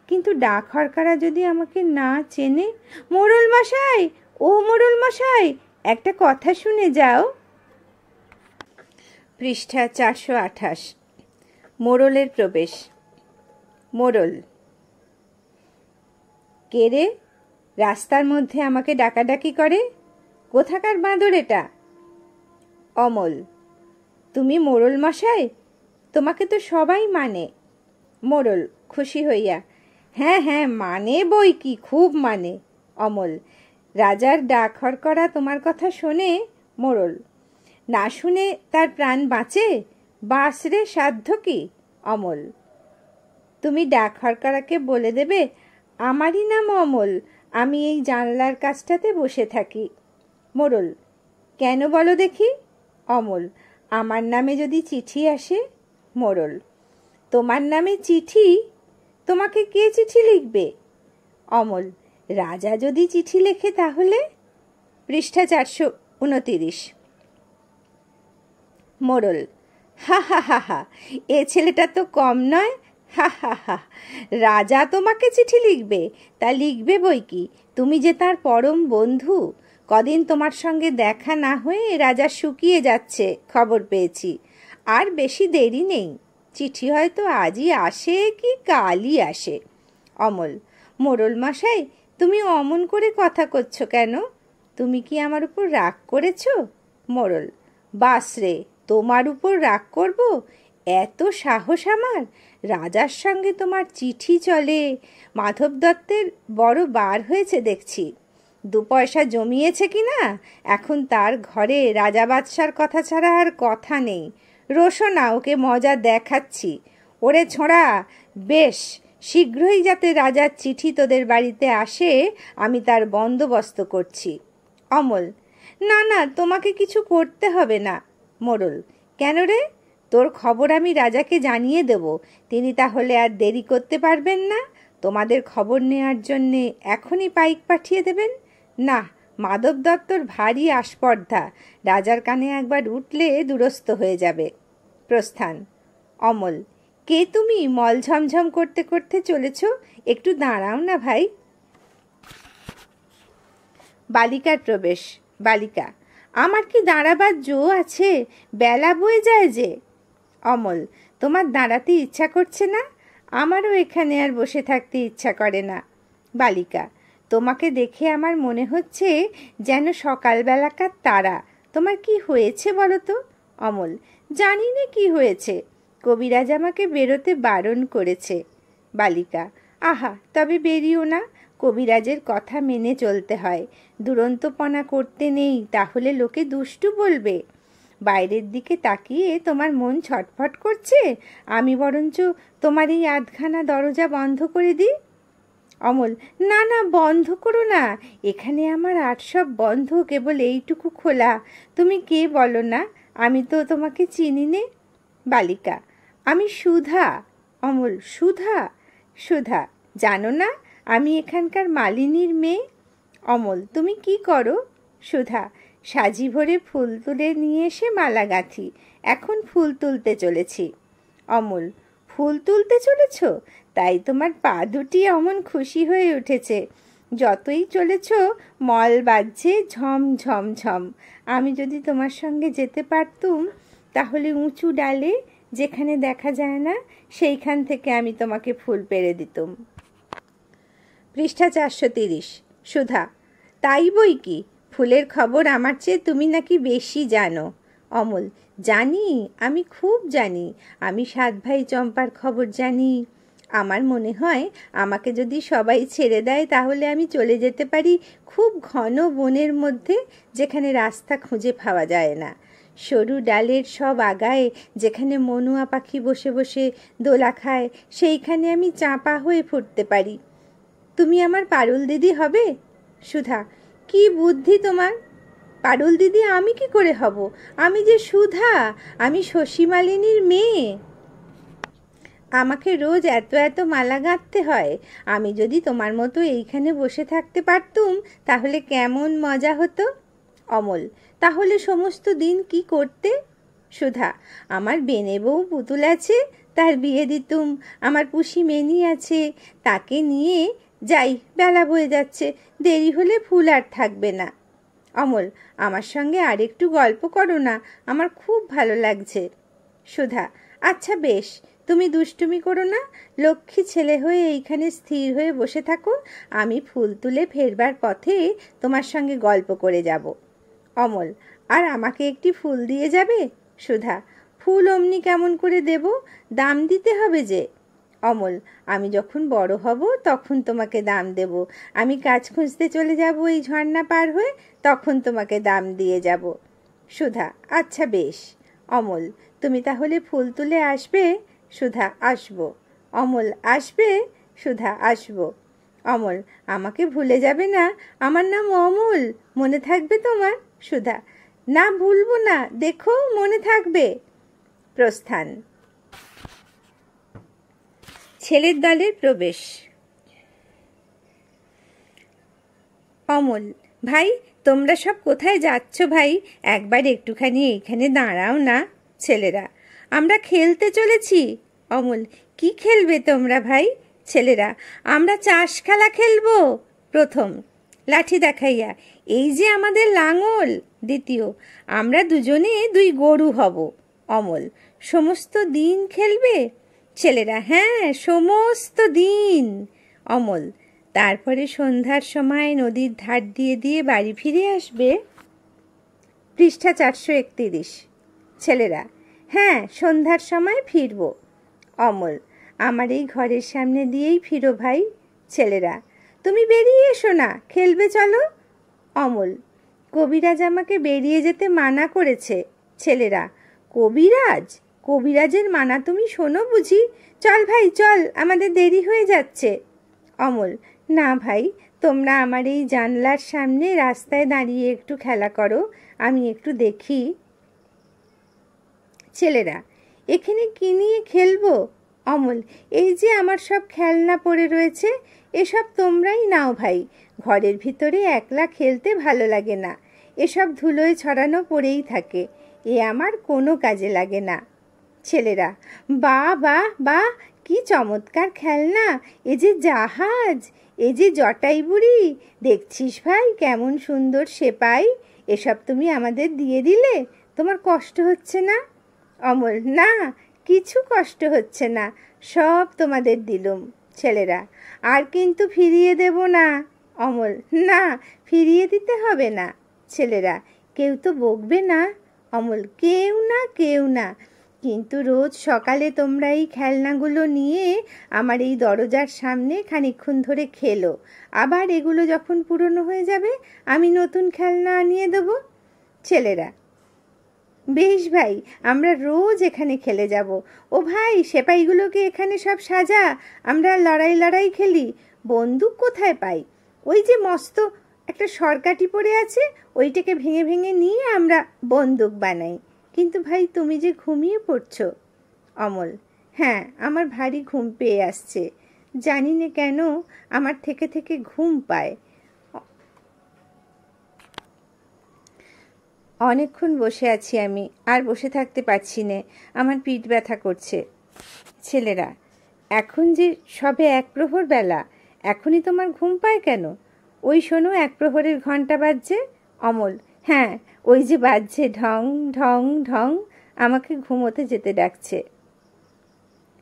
কিন্তু ডাক হরকারা যদি আমাকে না চেনে? মোড়ল মশাই, ও মোড়ল মশাই, একটা কথা শুনে যাও। পৃষ্ঠা 428। মোড়লের প্রবেশ। মোড়ল: কে রে? রাস্তার মধ্যে আমাকে ডাকাডাকি করে? কোথাকার বাঁদর এটা? অমল: তুমি মোড়ল মশাই? তোমাকে তো সবাই মানে। মোড়ল খুশি হইয়া: হ্যাঁ হ্যাঁ, মানে বই কি, খুব মানে। অমল: রাজার ডাক হরকরা তোমার কথা শোনে? মোড়ল: না শুনে তার প্রাণ বাঁচে? বাঁচরে সাধ্য কি? অমল: তুমি ডাক হরকরাকে বলে দেবে, আমারই নাম অমল, আমি এই জানলার কাছটাতে বসে থাকি। মোড়ল: কেন বলো দেখি? অমল: আমার নামে যদি চিঠি আসে। মোড়ল: তোমার নামে চিঠি? তোমাকে কে চিঠি লিখবে? অমল: রাজা যদি চিঠি লেখে তাহলে? পৃষ্ঠা 429। মোড়ল: হা হা হা হা, এ ছেলেটা তো কম নয়। হা হা হা, রাজা তোমাকে চিঠি লিখবে? তা লিখবে বই কি, তুমি যে তার পরম বন্ধু। কদিন তোমার সঙ্গে দেখা না হয়ে রাজা শুকিয়ে যাচ্ছে, খবর পেয়েছি। আর বেশি দেরি নেই, চিঠি হয়তো আজই আসে কি কালই আসে। অমল: মোড়ল মশাই, তুমি অমন করে কথা করছো কেন? তুমি কি আমার উপর রাগ করেছো? মোড়ল: বাস রে, তোমার উপর রাগ করব? এত সাহস আমার! রাজার সঙ্গে তোমার চিঠি চলে? মাধব দত্তের বড় বার হয়েছে দেখছি। 2 পয়সা জমিয়েছে কি না, এখন তার ঘরে রাজা বাদশার কথা ছাড়া আর কথা নেই। রোশো না, ওকে মজা দেখাচ্ছি। ওরে ছোঁড়া, বেশ শীঘ্রই যাতে রাজার চিঠি তোদের বাড়িতে আসে, আমি তার বন্দোবস্ত করছি। অমল: না না, তোমাকে কিছু করতে হবে না। মোড়ল: কেন রে? তোর খবর আমি রাজাকে জানিয়ে দেব, তিনি তাহলে আর দেরি করতে পারবেন না। তোমাদের খবর নেওয়ার জন্যে এখনই পাইক পাঠিয়ে দেবেন। না, মাধব দত্তর ভারী আস্পর্ধা, রাজার কানে একবার উঠলে দুরস্ত হয়ে যাবে। প্রস্থান। অমল: কে তুমি মল ঝমঝম করতে করতে চলেছ? একটু দাঁড়াও না ভাই। বালিকার প্রবেশ। বালিকা: আমার কি দাঁড়াবার জো আছে? বেলা বয়ে যায় যে। অমল: তোমার দাঁড়াতে ইচ্ছা করছে না? আমারও এখানে আর বসে থাকতে ইচ্ছা করে না। বালিকা: তোমাকে দেখে আমার মনে হচ্ছে যেন সকালবেলাকার তারা। তোমার কি হয়েছে বলো তো? অমল: জানি না কি হয়েছে, কবিরাজ আমাকে বেরোতে বারণ করেছে। বালিকা: আহা, তবে বেরিও না, কবিরাজের কথা মেনে চলতে হয়। দুরন্তপনা করতে নেই, তাহলে লোকে দুষ্টু বলবে। বাইরের দিকে তাকিয়ে তোমার মন ছটফট করছে, আমি বরঞ্চ তোমার এই আধখানা দরজা বন্ধ করে দিই। অমল: না না, বন্ধ করো না, এখানে আমার 8 সব বন্ধ, কেবল এইটুকু খোলা। তুমি কে বলো না, আমি তো তোমাকে চিনি নে। বালিকা: আমি সুধা। অমল: সুধা? সুধা জানো না, আমি এখানকার মালিনীর মেয়ে। অমল: তুমি কি করো? সুধা: সাজি ভরে ফুল তুলে নিয়ে এসে মালা গাঁথি, এখন ফুল তুলতে চলেছি। অমল: ফুল তুলতে চলেছ? তাই তোমার পা দুটি অমন খুশি হয়ে উঠেছে। যতই চলেছ মল বাজছে ঝম ঝম ঝম। আমি যদি তোমার সঙ্গে যেতে পারতুম, তাহলে উঁচু ডালে যেখানে দেখা যায় না সেইখান থেকে আমি তোমাকে ফুল পেড়ে দিতুম। পৃষ্ঠা 430। সুধা: তাই বই কি, ফুলের খবর আমার চেয়ে তুমি নাকি বেশি জানো। অমল: জানি, আমি খুব জানি। আমি 7 ভাই চম্পার খবর জানি। আমার মনে হয় আমাকে যদি সবাই ছেড়ে দেয় তাহলে আমি চলে যেতে পারি খুব ঘন বনের মধ্যে, যেখানে রাস্তা খুঁজে পাওয়া যায় না। সরু ডালের সব আগায় যেখানে মনুয়া পাখি বসে বসে দোলা খায়, সেইখানে আমি চাঁপা হয়ে ফুটতে পারি। তুমি আমার পারুল দিদি হবে? সুধা: কি বুদ্ধি তোমার! পারুল দিদি আমি কি করে হব? আমি যে সুধা, আমি শশী মালিনীর মেয়ে। আমাকে রোজ এত এত মালা গাঁথতে হয়। আমি যদি তোমার মতো এইখানে বসে থাকতে পারতুম তাহলে কেমন মজা হতো। অমল: তাহলে সমস্ত দিন কি করতে? সুধা: আমার বেনে বউ পুতুল আছে, তার বিয়ে দিতুম। আমার পুষি মেনি আছে, তাকে নিয়ে যাই। বেলা বয়ে যাচ্ছে, দেরি হলে ফুল আর থাকবে না। অমল: আমার সঙ্গে আরেকটু গল্প করো না, আমার খুব ভালো লাগছে। সুধা: আচ্ছা বেশ, তুমি দুষ্টুমি করো না, লক্ষ্মী ছেলে হয়ে এইখানে স্থির হয়ে বসে থাকো। আমি ফুল তুলে ফেরবার পথে তোমার সঙ্গে গল্প করে যাব। অমল: আর আমাকে একটি ফুল দিয়ে যাবে? সুধা: ফুল অমনি কেমন করে দেব, দাম দিতে হবে যে। অমল: আমি যখন বড় হব তখন তোমাকে দাম দেব। আমি কাজ খুঁজতে চলে যাব এই ঝর্ণা পার হয়ে, তখন তোমাকে দাম দিয়ে যাব। সুধা: আচ্ছা বেশ। অমল: তুমি তাহলে ফুল তুলে আসবে? সুধা: আসবো। অমল: আসবে? সুধা: আসবো। অমল: আমাকে ভুলে যাবে না? আমার নাম অমল, মনে থাকবে তোমার? সুধা: না, ভুলবো না, দেখো মনে থাকবে। প্রস্থান। ছেলের দলের প্রবেশ। অমল: ভাই, তোমরা সব কোথায় যাচ্ছ ভাই? একবার একটুখানি এইখানে দাঁড়াও না। ছেলেরা: আমরা খেলতে চলেছি। অমল: কি খেলবে তোমরা ভাই? ছেলেরা: আমরা চাষ খেলা খেলবো। প্রথম লাঠি দেখাইয়া: এই যে আমাদের লাঙল। দ্বিতীয়: আমরা দুজনে দুই গরু হব। অমল: সমস্ত দিন খেলবে? ছেলেরা: হ্যাঁ, সমস্ত দিন। অমল: তারপরে সন্ধ্যার সময় নদীর ধার দিয়ে দিয়ে বাড়ি ফিরে আসবে? পৃষ্ঠা 431। ছেলেরা: হ্যাঁ, সন্ধ্যার সময় ফিরব। অমল: আমার এই ঘরের সামনে দিয়েই ফিরো ভাই। ছেলেরা: তুমি বেরিয়ে এসো না, খেলবে চলো। অমল: কবিরাজ আমাকে বেরিয়ে যেতে মানা করেছে। ছেলেরা: কবিরাজ? কবিরাজের মানা তুমি শোনো বুঝি? চল ভাই চল, আমাদের দেরি হয়ে যাচ্ছে। অমল: না ভাই, তোমরা আমার এই জানলার সামনে রাস্তায় দাঁড়িয়ে একটু খেলা করো, আমি একটু দেখি। ছেলেরা: এখানে কি নিয়ে খেলবো? অমল: এই যে আমার সব খেলনা পড়ে রয়েছে, এসব তোমরাই নাও ভাই। ঘরের ভিতরে একলা খেলতে ভালো লাগে না, এসব ধুলোয় ছড়ানো পড়েই থাকে, এ আমার কোনো কাজে লাগে না। ছেলেরা: বাহ বাহ বাহ, কি চমৎকার খেলনা! এ যে জাহাজ, এ যে জটাই বুড়ি, দেখছিস ভাই কেমন সুন্দর সেপাই। এসব তুমি আমাদের দিয়ে দিলে, তোমার কষ্ট হচ্ছে না? অমল: না, কিছু কষ্ট হচ্ছে না, সব তোমাদের দিলুম। ছেলেরা: আর কিন্তু ফিরিয়ে দেব না। অমল: না, ফিরিয়ে দিতে হবে না। ছেলেরা: কেউ তো বকবে না? অমল: কেউ না, কেউ না, কিন্তু রোজ সকালে তোমরা এই খেলনাগুলো নিয়ে আমার এই দরজার সামনে খানিকক্ষণ ধরে খেলো, আবার এগুলো যখন পুরনো হয়ে যাবে আমি নতুন খেলনা আনিয়ে দেব। ছেলেরা: বেশ ভাই, আমরা রোজ এখানে খেলে যাব। ও ভাই, সেপাইগুলোকে এখানে সব সাজা, আমরা লড়াই লড়াই খেলি। বন্দুক কোথায় পাই? ওই যে মস্ত একটা সরকাটি পড়ে আছে, ওইটাকে ভেঙে ভেঙে নিয়ে আমরা বন্দুক বানাই। কিন্তু ভাই, তুমি যে ঘুমিয়ে পড়ছো। অমল: হ্যাঁ, আমার ভারী ঘুম পেয়ে আসছে, জানি না কেন আমার থেকে থেকে ঘুম পায়। অনেকক্ষণ বসে আছি আমি, আর বসে থাকতে পারছি না, আমার পিঠ ব্যথা করছে। ছেলেরা: এখন যে সবে 1 প্রহর বেলা, এখনই তোমার ঘুম পায় কেন? ওই শোনো, 1 প্রহরের ঘন্টা বাজছে। অমল: হ্যাঁ, ওই যে বাজছে, ঢং ঢং ঢং, আমাকে ঘুমোতে যেতে ডাকছে।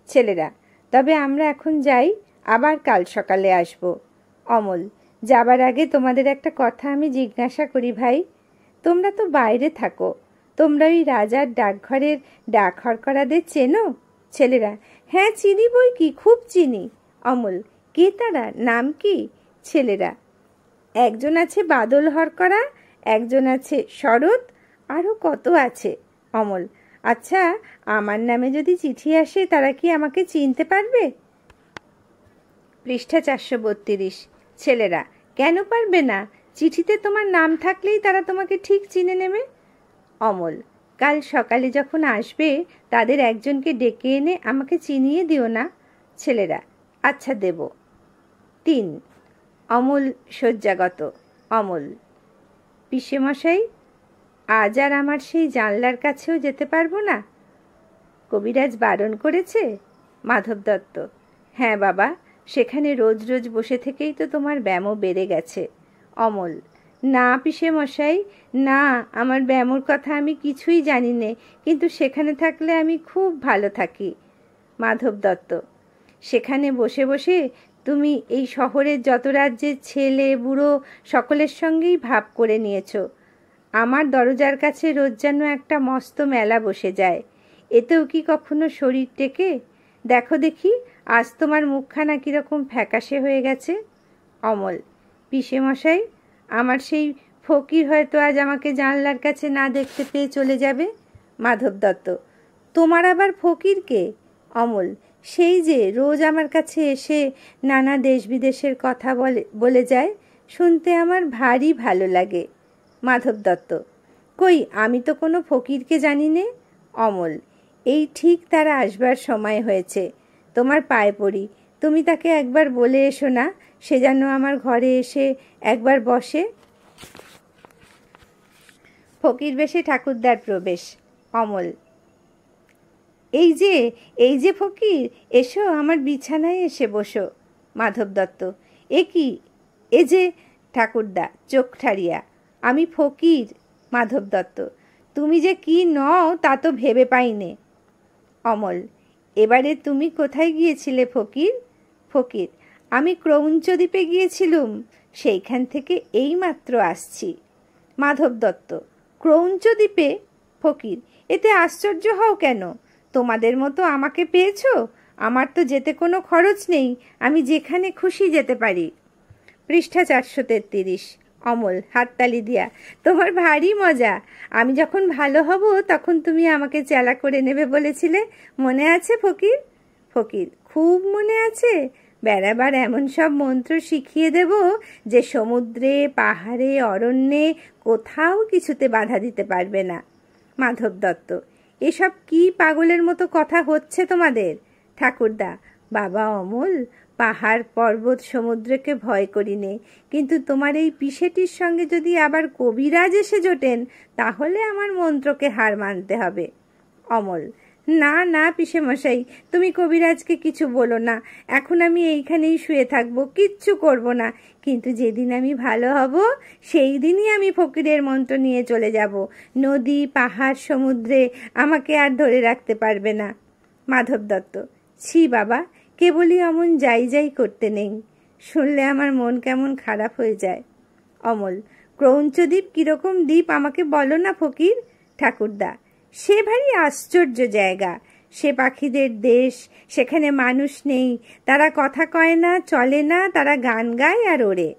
ছেলেরা: তবে আমরা এখন যাই, আবার কাল সকালে আসব। অমল: যাবার আগে তোমাদের একটা কথা আমি জিজ্ঞাসা করি ভাই, তোমরা তো বাইরে থাকো, তোমরা ওই রাজার ডাকঘরের ডাক হরকরাদের চেনো? ছেলেরা: হ্যাঁ, চিনি বই কি, খুব চিনি। অমল: কে তারা, নাম কি? ছেলেরা: একজন আছে বাদল হরকরা, একজন আছে শরৎ, আরও কত আছে। অমল: আচ্ছা, আমার নামে যদি চিঠি আসে তারা কি আমাকে চিনতে পারবে? পৃষ্ঠা 432। ছেলেরা: কেন পারবে না? চিঠিতে তোমার নাম থাকলেই তারা তোমাকে ঠিক চিনে নেবে। অমল: কাল সকালে যখন আসবে তাদের একজনকে ডেকে এনে আমাকে চিনিয়ে দিও না। ছেলেরা, আচ্ছা দেব। 3 অমল শয্যাগত। অমল, পিসেমশাই, আজ আর আমার সেই জানলার কাছেও যেতে পারবো না? কবিরাজ বারণ করেছে? মাধব দত্ত, হ্যাঁ বাবা, সেখানে রোজ রোজ বসে থেকেই তো তোমার ব্যামো বেড়ে গেছে। অমল, না পিসেমশাই, না, আমার ব্যামোর কথা আমি কিছুই জানি নে, কিন্তু সেখানে থাকলে আমি খুব ভালো থাকি। মাধব দত্ত, সেখানে বসে বসে তুমি এই শহরের যত রাজ্যের ছেলে বুড়ো সকলের সঙ্গেই ভাব করে নিয়েছ। আমার দরজার কাছে রোজ যেন একটা মস্ত মেলা বসে যায়। এতেও কি কখনো শরীর টেকে? দেখো দেখি, আজ তোমার মুখখানা কীরকম ফ্যাকাশে হয়ে গেছে। অমল, পিসেমশাই, আমার সেই ফকির হয়তো আজ আমাকে জানলার কাছে না দেখতে পেয়ে চলে যাবে। মাধব দত্ত, তোমার আবার ফকির কে? অমল, সেই যে রোজ আমার কাছে এসে নানা দেশ বিদেশের কথা বলে যায়, শুনতে আমার ভারী ভালো লাগে। মাধব দত্ত, কই, আমি তো কোনো ফকিরকে জানি নে। অমল, এই ঠিক তারা আসবার সময় হয়েছে। তোমার পায়ে পড়ি, তুমি তাকে একবার বলে এসো না, সে যেন আমার ঘরে এসে একবার বসে। ফকির বেশে ঠাকুরদার প্রবেশ। অমল, এই যে ফকির, এসো আমার বিছানায় এসে বসো। মাধব দত্ত, এ কি, এ যে ঠাকুরদা, চোখ ঠারিয়া, আমি ফকির। মাধব দত্ত, তুমি যে কি নও তা তো ভেবে পাইনে। অমল, এবারে তুমি কোথায় গিয়েছিলে ফকির? ফকির, আমি ক্রৌঞ্চদ্বীপে গিয়েছিলুম, সেইখান থেকে এইমাত্র আসছি। মাধব দত্ত, ক্রৌঞ্চদ্বীপে? ফকির, এতে আশ্চর্য হও কেন? তোমাদের মতো আমাকে পেয়েছো? আমার তো যেতে কোনো খরচ নেই, আমি যেখানে খুশি যেতে পারি। পৃষ্ঠা 433। অমল হাততালি দিয়া, তোমার ভারী মজা। আমি যখন ভালো হব তখন তুমি আমাকে চেলা করে নেবে বলেছিলে, মনে আছে ফকির? ফকির, খুব মনে আছে। বেড়াবার এমন সব মন্ত্র শিখিয়ে দেব যে সমুদ্রে, পাহাড়ে, অরণ্যে কোথাও কিছুতে বাধা দিতে পারবে না। মাধব দত্ত, এসব কি পাগলের মতো কথা হচ্ছে তোমাদের? ঠাকুরদা, বাবা অমল, পাহাড় পর্বত সমুদ্রকে ভয় করি নে, কিন্তু তোমার এই পিসেটির সঙ্গে যদি আবার কবিরাজ এসে জোটেন, তাহলে আমার মন্ত্রকে হার মানতে হবে। অমল, না না পিসেমশাই, তুমি কবিরাজকে কিছু বলো না, এখন আমি এইখানেই শুয়ে থাকবো, কিচ্ছু করব না, কিন্তু যেদিন আমি ভালো হব সেই দিনই আমি ফকিরের মন্ত্র নিয়ে চলে যাব। নদী, পাহাড়, সমুদ্রে আমাকে আর ধরে রাখতে পারবে না। মাধব দত্ত, ছি বাবা, কেবলই অমন যাই যাই করতে নেই, শুনলে আমার মন কেমন খারাপ হয়ে যায়। অমল, ক্রৌঞ্চদ্বীপ কিরকম দ্বীপ আমাকে বলো না ফকির। ঠাকুরদা, সে ভারী আশ্চর্য জায়গা, সে পাখিদের দেশ, সেখানে মানুষ নেই, তারা কথা কয় না, চলে না, তারা গান গায় আর ওড়ে।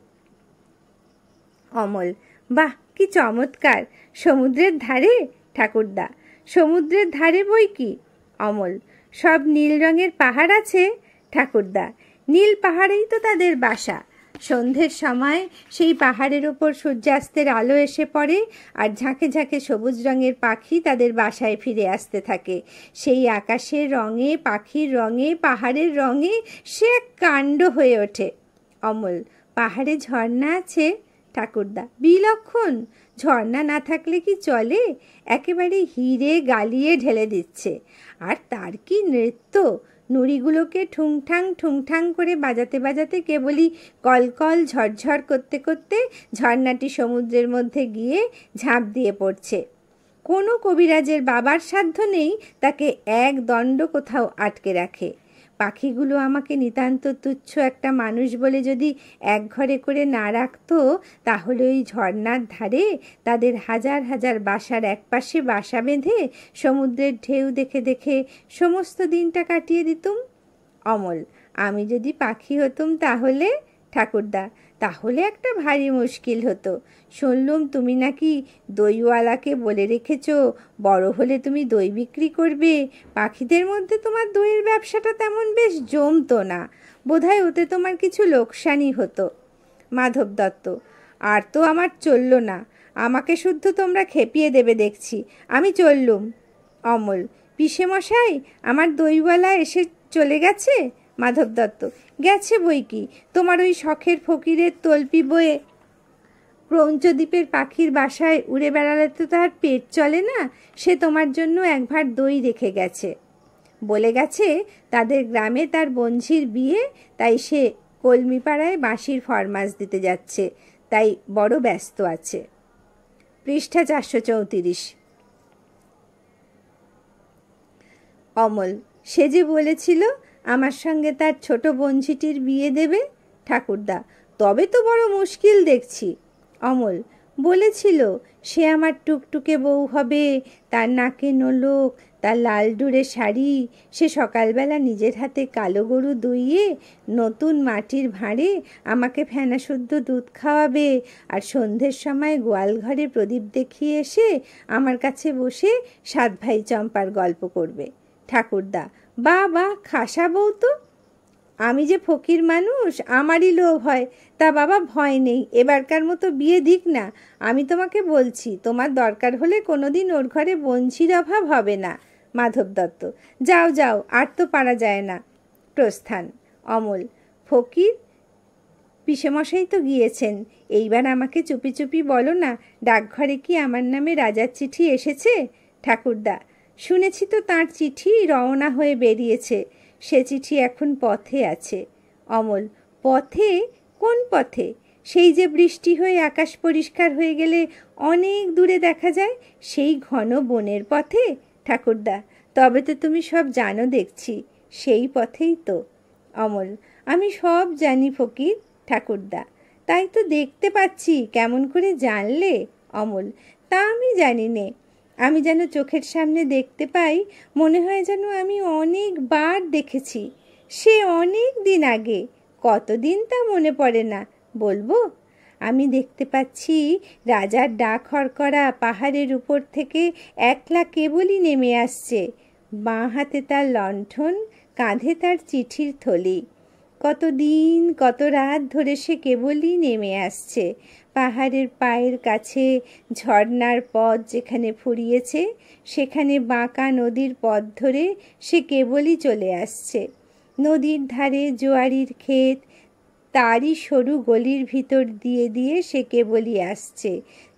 অমল, বাহ, কি চমৎকার! সমুদ্রের ধারে? ঠাকুরদা, সমুদ্রের ধারে বই কি। অমল, সব নীল রঙের পাহাড় আছে। ঠাকুরদা, নীল পাহাড়েই তো তাদের বাসা। সন্ধ্যের সময় সেই পাহাড়ের ওপর সূর্যাস্তের আলো এসে পড়ে, আর ঝাঁকে ঝাঁকে সবুজ রঙের পাখি তাদের বাসায় ফিরে আসতে থাকে। সেই আকাশের রঙে, পাখির রঙে, পাহাড়ের রঙে সে এক কাণ্ড হয়ে ওঠে। অমল, পাহাড়ে ঝর্ণা আছে? ঠাকুরদা, বিলক্ষণ। ঝর্ণা না থাকলে কি চলে? একেবারে হিরে গালিয়ে ঢেলে দিচ্ছে। আর তার কি নৃত্য! নুড়িগুলোকে ঠুংঠাং ঠুংঠাং করে বাজাতে বাজাতে কেবলই কলকল ঝরঝর করতে করতে ঝর্ণাটি সমুদ্রের মধ্যে গিয়ে ঝাঁপ দিয়ে পড়ছে। কোনো কবিরাজের বাবার সাধ্য নেই তাকে এক দণ্ড কোথাও আটকে রাখে। পাখিগুলো আমাকে নিতান্ত তুচ্ছ একটা মানুষ বলে যদি এক ঘরে করে না রাখতো, তাহলে ওই ঝর্ণার ধারে তাদের হাজার হাজার বাসার একপাশে বাসা বেঁধে সমুদ্রের ঢেউ দেখে দেখে সমস্ত দিনটা কাটিয়ে দিতুম। অমল, আমি যদি পাখি হতুম তাহলে? ঠাকুরদা, তাহলে একটা ভারী মুশকিল হতো। শুনলুম তুমি নাকি দইওয়ালাকে বলে রেখেছ বড় হলে তুমি দই বিক্রি করবে। পাখিদের মধ্যে তোমার দইয়ের ব্যবসাটা তেমন বেশ জমতো না, বোধহয় ওতে তোমার কিছু লোকসানই হতো। মাধব দত্ত, আর তো আমার চলল না, আমাকে শুদ্ধ তোমরা খেপিয়ে দেবে দেখছি, আমি চললুম। অমল, পিসেমশাই, আমার দইওয়ালা এসে চলে গেছে? মাধব দত্ত, গেছে বই কি, তোমার ওই শখের ফকিরের তল্পি বয়ে পঞ্চদ্বীপের পাখির বাসায় উড়ে বেড়ালে তো তার পেট চলে না, সে তোমার জন্য এক ভাঁড় দই রেখে গেছে। বলে গেছে তাদের গ্রামে তার বঞ্ঝির বিয়ে, তাই সে কলমিপাড়ায় বাঁশির ফরমাস দিতে যাচ্ছে, তাই বড় ব্যস্ত আছে। পৃষ্ঠা 434। অমল, সে যে বলেছিল আমার সঙ্গে তার ছোট বঞ্ঝিটির বিয়ে দেবে। ঠাকুরদা, তবে তো বড় মুশকিল দেখছি। অমল, বলেছিল সে আমার টুকটুকে বউ হবে, তার নাকে নোলক, তার লাল ডুরে শাড়ি, সে সকালবেলা নিজের হাতে কালো গরু দুইয়ে নতুন মাটির ভাঁড়ে আমাকে ফেনা শুদ্ধ দুধ খাওয়াবে, আর সন্ধ্যের সময় গোয়াল ঘরে প্রদীপ দেখিয়ে এসে আমার কাছে বসে সাত ভাই চম্পার গল্প করবে। ঠাকুরদা, বা বা, খাসা বউ তো। আমি যে ফকির মানুষ, আমারই লোভ হয়, তা বাবা ভয় নেই, এবারকার মতো বিয়ে দিক না। আমি তোমাকে বলছি, তোমার দরকার হলে কোনোদিন ওর ঘরে বঞ্চির অভাব হবে না। মাধব দত্ত, যাও যাও, আর তো পারা যায় না। প্রস্থান। অমল, ফকির পিসেমশাই তো গিয়েছেন, এইবার আমাকে চুপি চুপি বলো না, ডাকঘরে কি আমার নামে রাজার চিঠি এসেছে? ঠাকুরদা, শুনেছি তো তাঁর চিঠি রওনা হয়ে বেরিয়েছে, সে চিঠি এখন পথে আছে। অমল, পথে? কোন পথে? সেই যে বৃষ্টি হয়ে আকাশ পরিষ্কার হয়ে গেলে অনেক দূরে দেখা যায়, সেই ঘন বনের পথে। ঠাকুরদা, তবে তো তুমি সব জানো দেখছি, সেই পথেই তো। অমল, আমি সব জানি ফকির। ঠাকুরদা, তাই তো দেখতে পাচ্ছি, কেমন করে জানলে? অমল, তা আমি জানি নে, আমি যেন চোখের সামনে দেখতে পাই, মনে হয় যেন আমি অনেকবার দেখেছি, সে অনেক দিন আগে, কতদিন তা মনে পড়ে না, বলবো? আমি দেখতে পাচ্ছি রাজার ডাক হরকরা পাহাড়ের উপর থেকে একলা কেবলই নেমে আসছে, বাঁ হাতে তার লণ্ঠন, কাঁধে তার চিঠির থলি। কতদিন কত রাত ধরে সে কেবলই নেমে আসছে, পাহাড়ের পায়ের কাছে ঝর্নার পথ যেখানে ফুরিয়েছে, সেখানে বাঁকা নদীর পথ ধরে সে কেবলই চলে আসছে। নদীর ধারে জোয়ারির ক্ষেত, তারই সরু গলির ভিতর দিয়ে দিয়ে সে কেবলই আসছে।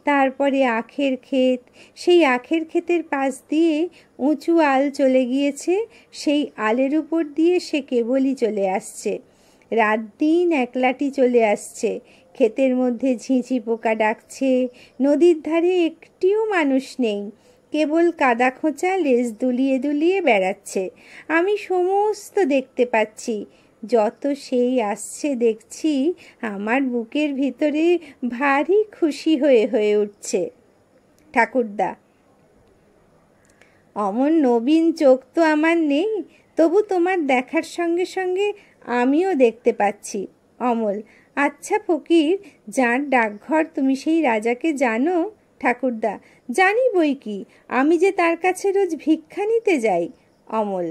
তারপরে আখের ক্ষেত, সেই আখের ক্ষেতের পাশ দিয়ে উঁচু আল চলে গিয়েছে, সেই আলের উপর দিয়ে সে কেবলই চলে আসছে। রাত দিন একলাটি চলে আসছে, ক্ষেতের মধ্যে ঝিঁঝি পোকা ডাকছে, নদীর ধারে একটিও মানুষ নেই, কেবল কাদা খোঁচা লেজ দুলিয়ে দুলিয়ে বেড়াচ্ছে। আমি সমস্ত দেখতে পাচ্ছি, যত সেই আসছে দেখছি, আমার বুকের ভিতরে ভারী খুশি হয়ে হয়ে উঠছে। ঠাকুরদা, অমন নবীন চোখ তো আমার নেই, তবু তোমার দেখার সঙ্গে সঙ্গে আমিও দেখতে পাচ্ছি। অমল, আচ্ছা ফকির, যার ডাকঘর, তুমি সেই রাজাকে জানো? ঠাকুরদা, জানি বই কি, আমি যে তার কাছে রোজ ভিক্ষা নিতে যাই। অমল,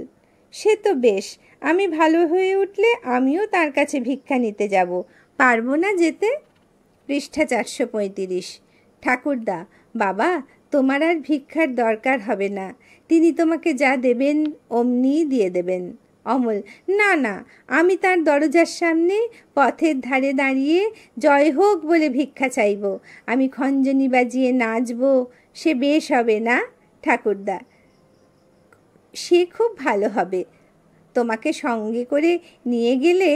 সে তো বেশ, আমি ভালো হয়ে উঠলে আমিও তার কাছে ভিক্ষা নিতে যাব, পারবো না যেতে? পৃষ্ঠা 435। ঠাকুরদা, বাবা, তোমার আর ভিক্ষার দরকার হবে না, তিনি তোমাকে যা দেবেন অমনি দিয়ে দেবেন। অমল, না না, আমি তার দরজার সামনে পথের ধারে দাঁড়িয়ে জয় হোক বলে ভিক্ষা চাইব, আমি খঞ্জনি বাজিয়ে নাচব, সে বেশ হবে না? ঠাকুরদা, সে খুব ভালো হবে, তোমাকে সঙ্গে করে নিয়ে গেলে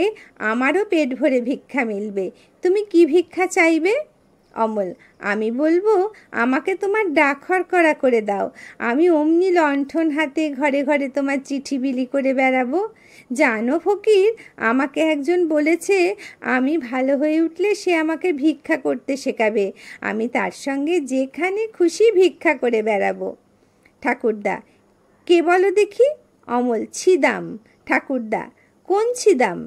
আমারও পেট ভরে ভিক্ষা মিলবে। তুমি কি ভিক্ষা চাইবে? অমল, আমি বলবো আমাকে তোমার ডাক হরকরা করে দাও, আমি অমনি লণ্ঠন হাতে ঘরে ঘরে তোমার চিঠি বিলি করে বেড়াবো। জানো ফকির, আমাকে একজন বলেছে আমি ভালো হয়ে উঠলে সে আমাকে ভিক্ষা করতে শেখাবে, আমি তার সঙ্গে যেখানে খুশি ভিক্ষা করে বেড়াবো। ঠাকুরদা, কে বলো দেখি? অমল, ছিদাম। ঠাকুরদা, কোন ছিদাম?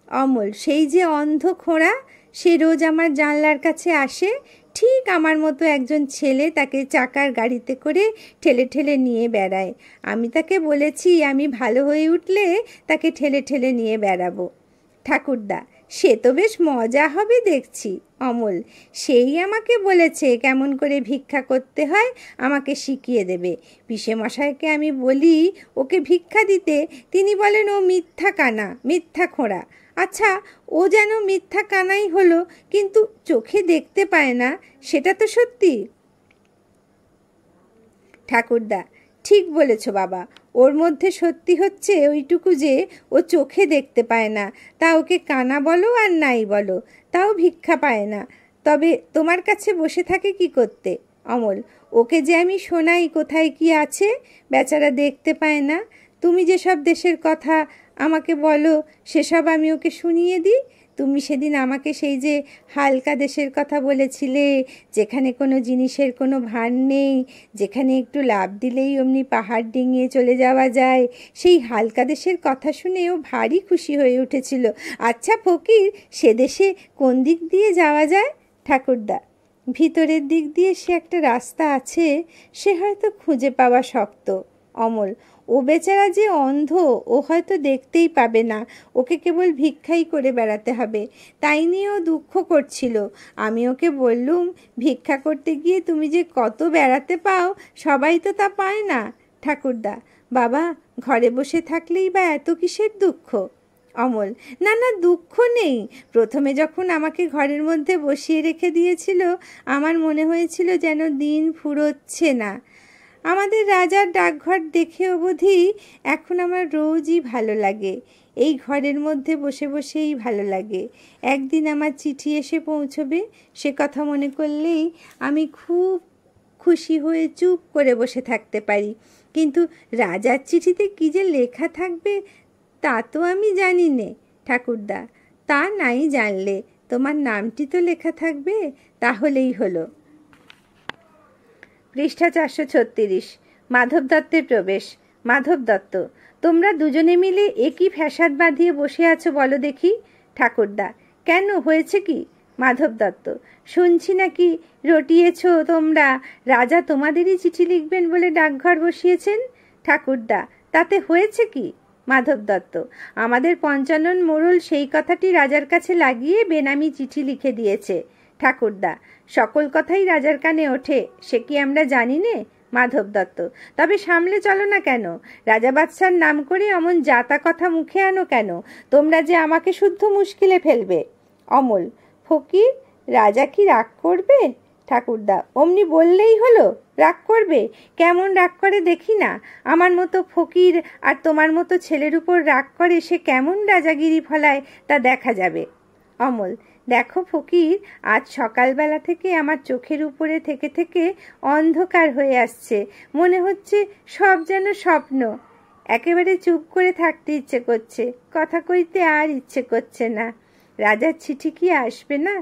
অমল, সেই যে অন্ধ খোঁড়া, সে রোজ আমার জানলার কাছে আসে, ঠিক আমার মতো একজন ছেলে তাকে চাকার গাড়িতে করে ঠেলে ঠেলে নিয়ে বেড়ায়, আমি তাকে বলেছি আমি ভালো হয়ে উঠলে তাকে ঠেলে ঠেলে নিয়ে বেড়াবো। ঠাকুরদা, সে তো বেশ মজা হবে দেখছি। অমল, সেই আমাকে বলেছে কেমন করে ভিক্ষা করতে হয়, আমাকে শিখিয়ে দেবে। পিসেমশাইকে আমি বলি ওকে ভিক্ষা দিতে, তিনি বলেন ও মিথ্যা কানা, মিথ্যা খোঁড়া। আচ্ছা, ও যেন মিথ্যা কানাই হলো, কিন্তু চোখে দেখতে পায় না, সেটা তো সত্যি। ঠাকুরদা, ঠিক বলেছ বাবা, ওর মধ্যে সত্যি হচ্ছে ওইটুকু যে ও চোখে দেখতে পায় না। তা ওকে কানা বলো আর নাই বলো, তাও ভিক্ষা পায় না। তবে তোমার কাছে বসে থাকে কি করতে? অমল, ওকে যে আমি শোনাই কোথায় কি আছে, বেচারা দেখতে পায় না। তুমি যেসব দেশের কথা আমাকে বলো সেসব আমি ওকে শুনিয়ে দিই। তুমি সেদিন আমাকে সেই যে হালকা দেশের কথা বলেছিলে, যেখানে কোনো জিনিসের কোনো ভার নেই, যেখানে একটু লাফ দিলেই অমনি পাহাড় ডিঙিয়ে চলে যাওয়া যায়, সেই হালকা দেশের কথা শুনে ও ভারী খুশি হয়ে উঠেছিল। আচ্ছা ফকির, সে দেশে কোন দিক দিয়ে যাওয়া যায়? ঠাকুরদা, ভিতরের দিক দিয়ে সে একটা রাস্তা আছে, সে হয়তো খুঁজে পাওয়া শক্ত। অমল, ও বেচারা যে অন্ধ, ও হয়তো দেখতেই পাবে না, ওকে কেবল ভিক্ষাই করে বেড়াতে হবে। তাই নিয়ে ও দুঃখ করছিল। আমি ওকে বললুম, ভিক্ষা করতে গিয়ে তুমি যে কত বেড়াতে পাও, সবাই তো তা পায় না। ঠাকুরদা, বাবা, ঘরে বসে থাকলেই বা এত কিসের দুঃখ? অমল, না না, দুঃখ নেই। প্রথমে যখন আমাকে ঘরের মধ্যে বসিয়ে রেখে দিয়েছিল, আমার মনে হয়েছিল যেন দিন ফুরোচ্ছে না। আমাদের রাজার ডাকঘর দেখে অবধি এখন আমার রোজই ভালো লাগে। এই ঘরের মধ্যে বসে বসেই ভালো লাগে। একদিন আমার চিঠি এসে পৌঁছবে, সে কথা মনে করলেই আমি খুব খুশি হয়ে চুপ করে বসে থাকতে পারি। কিন্তু রাজার চিঠিতে কী যে লেখা থাকবে তা তো আমি জানি নে। ঠাকুরদা, তা নাই জানলে তোমার নামটি তো লেখা থাকবে, তাহলেই হলো। পৃষ্ঠা 436। মাধব দত্তের প্রবেশ। মাধব দত্ত, তোমরা দুজনে মিলে একই ফ্যাসাদ বাঁধিয়ে বসে আছো বলো দেখি। ঠাকুরদা, কেন, হয়েছে কি? মাধব দত্ত, শুনছি নাকি রটিয়েছ তোমরা, রাজা তোমাদেরই চিঠি লিখবেন বলে ডাকঘর বসিয়েছেন। ঠাকুরদা, তাতে হয়েছে কি? মাধব দত্ত, আমাদের পঞ্চানন মোড়ল সেই কথাটি রাজার কাছে লাগিয়ে বেনামি চিঠি লিখে দিয়েছে। ঠাকুরদা, সকল কথাই রাজার কানে ওঠে, সে কি আমরা জানি নে? মাধব দত্ত, তবে সামলে চলো না কেন? রাজা বাদশার নাম করে অমন জাতা কথা মুখে আনো কেন? তোমরা যে আমাকে শুদ্ধ মুশকিলে ফেলবে। অমল, ফকির, রাজা কি রাগ করবে? ঠাকুরদা, অমনি বললেই হলো, রাগ করবে? কেমন রাগ করে দেখি না। আমার মতো ফকির আর তোমার মতো ছেলের উপর রাগ করে সে কেমন রাজাগিরি ফলায় তা দেখা যাবে। অমল, দেখো ফকির, আজ সকালবেলা থেকে আমার চোখের উপরে থেকে থেকে অন্ধকার হয়ে আসছে, মনে হচ্ছে সব যেন স্বপ্ন। একেবারে চুপ করে থাকতে ইচ্ছে করছে, কথা কইতে আর ইচ্ছে করছে না। রাজার চিঠি কি আসবে না?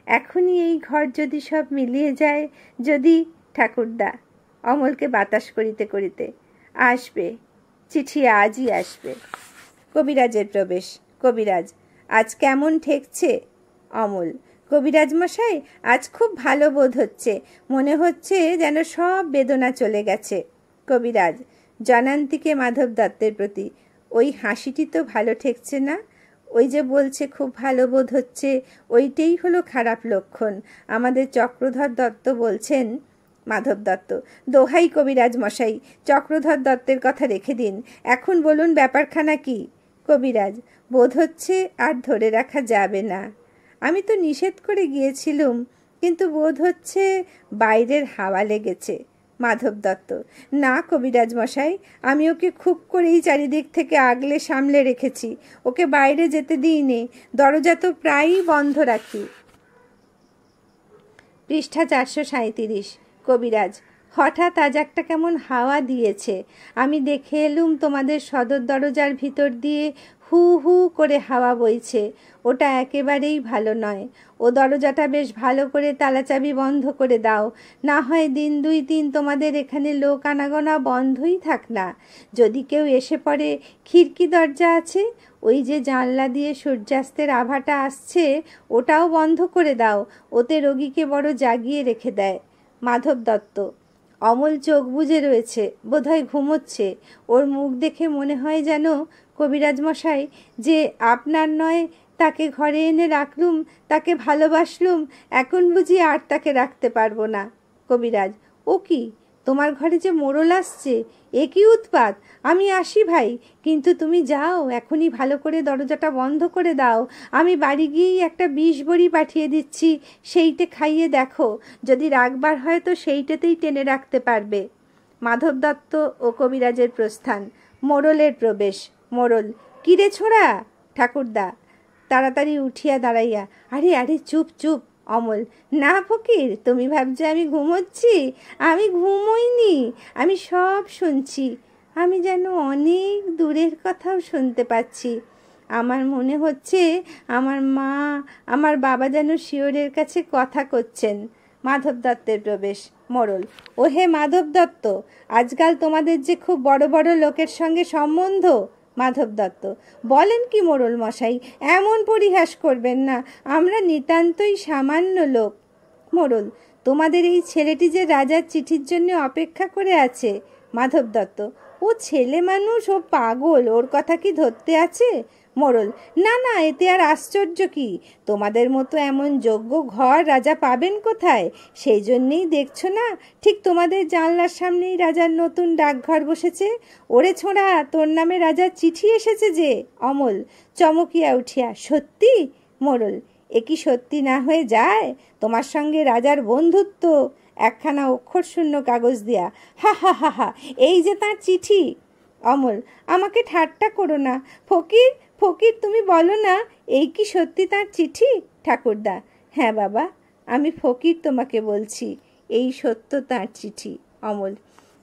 এখনই এই ঘর যদি সব মিলিয়ে যায়, যদি। ঠাকুরদা, অমলকে বাতাস করিতে করিতে, আসবে, চিঠি আজই আসবে। কবিরাজের প্রবেশ। কবিরাজ, আজ কেমন ঠেকছে? অমল, কবিরাজ মশাই, আজ খুব ভালো বোধ হচ্ছে, মনে হচ্ছে যেন সব বেদনা চলে গেছে। কবিরাজ জনান্তিকে মাধব দত্তের প্রতি, ওই হাসিটি তো ভালো ঠেকছে না। ওই যে বলছে খুব ভালো বোধ হচ্ছে, ওইটাই হলো খারাপ লক্ষণ। আমাদের চক্রধর দত্ত বলছেন। মাধব দত্ত, দোহাই কবিরাজ মশাই, চক্রধর দত্তের কথা রেখে দিন, এখন বলুন ব্যাপারখানা কি? কবিরাজ, বোধ হচ্ছে আর ধরে রাখা যাবে না। আমি তো নিষেধ করে গিয়েছিলুম, কিন্তু বোধ হচ্ছে বাইরের হাওয়া লেগেছে। মাধব দত্ত, না কবিরাজ মশাই, আমি ওকে খুব করেই চারিদিক থেকে আগলে সামলে রেখেছি, ওকে বাইরে যেতে দিইনি, দরজা তো প্রায়ই বন্ধ রাখি। পৃষ্ঠা 437। কবিরাজ, হঠাৎ আজ একটা কেমন হাওয়া দিয়েছে, আমি দেখে এলুম তোমাদের সদর দরজার ভিতর দিয়ে হু হু করে হাওয়া বইছে। ওটা একেবারেই ভালো নয়। ও দরজাটা বেশ ভালো করে তালাচাবি বন্ধ করে দাও, না হয় দিন 2-3 তোমাদের এখানে লোক আনাগোনা বন্ধই থাক না। যদি কেউ এসে পড়ে, খিড়কি দরজা আছে, ওই যে জানলা দিয়ে সূর্যাস্তের আভাটা আসছে, ওটাও বন্ধ করে দাও, ওতে রোগীকে বড় জাগিয়ে রেখে দেয়। মাধব দত্ত, অমল চোখ বুজে রয়েছে, বোধহয় ঘুমোচ্ছে, ওর মুখ দেখে মনে হয় যেন কবিরাজ মশাই যে আপনার নয় তাকে ঘরে এনে রাখলুম, তাকে ভালোবাসলুম, এখন বুঝি আর তাকে রাখতে পারবো না। কবিরাজ: ও কি, তোমার ঘরে যে মোড়ল আসছে, এ কি উৎপাত! আমি আসি ভাই, কিন্তু তুমি যাও, এখনই ভালো করে দরজাটা বন্ধ করে দাও। আমি বাড়ি গিয়েই একটা বিষ বড়ি পাঠিয়ে দিচ্ছি, সেইটে খাইয়ে দেখো, যদি রাখবার হয় তো সেইটাতেই টেনে রাখতে পারবে। মাধব দত্ত ও কবিরাজের প্রস্থান। মোড়লের প্রবেশ। মোড়ল: কিরে ছোড়া? ঠাকুরদা তাড়াতাড়ি উঠিয়া দাঁড়াইয়া: আরে আরে, চুপ চুপ। অমল: না ফকির, তুমি ভাবছো আমি ঘুমোচ্ছি? আমি ঘুমোইনি, আমি সব শুনছি। আমি যেন অনেক দূরের কথাও শুনতে পাচ্ছি। আমার মনে হচ্ছে আমার মা, আমার বাবা যেন শিয়রের কাছে কথা করছেন। মাধব দত্তের প্রবেশ। মোড়ল: ওহে মাধব দত্ত, আজকাল তোমাদের যে খুব বড় বড় লোকের সঙ্গে সম্বন্ধ। মাধব দত্ত: বলেন কি মোড়ল মশাই, এমন পরিহাস করবেন না, আমরা নিতান্তই সামান্য লোক। মোড়ল: তোমাদের এই ছেলেটি যে রাজার চিঠির জন্য অপেক্ষা করে আছে। মাধব দত্ত: ও ছেলে মানুষ, ও পাগল, ওর কথা কি ধরতে আছে? মোড়ল: না না, এতে আর আশ্চর্য কি? তোমাদের মতো এমন যোগ্য ঘর রাজা পাবেন কোথায়? সেই জন্যেই দেখছো না, ঠিক তোমাদের জানলার সামনেই রাজার নতুন ডাকঘর বসেছে। ওরে ছোঁড়া, তোর নামে রাজার চিঠি এসেছে যে। অমল চমকিয়া উঠিয়া: সত্যি? মোড়ল: এ কি সত্যি না হয়ে যায়? তোমার সঙ্গে রাজার বন্ধুত্ব। একখানা অক্ষরশূন্য কাগজ দিয়া: হা হা হা হা, এই যে তার চিঠি। অমল: আমাকে ঠাট্টা করো না ফকির, ফকির তুমি বলো না, এই কি সত্যি তার চিঠি? ঠাকুরদা: হ্যাঁ বাবা, আমি ফকির তোমাকে বলছি, এই সত্য তার চিঠি। অমল: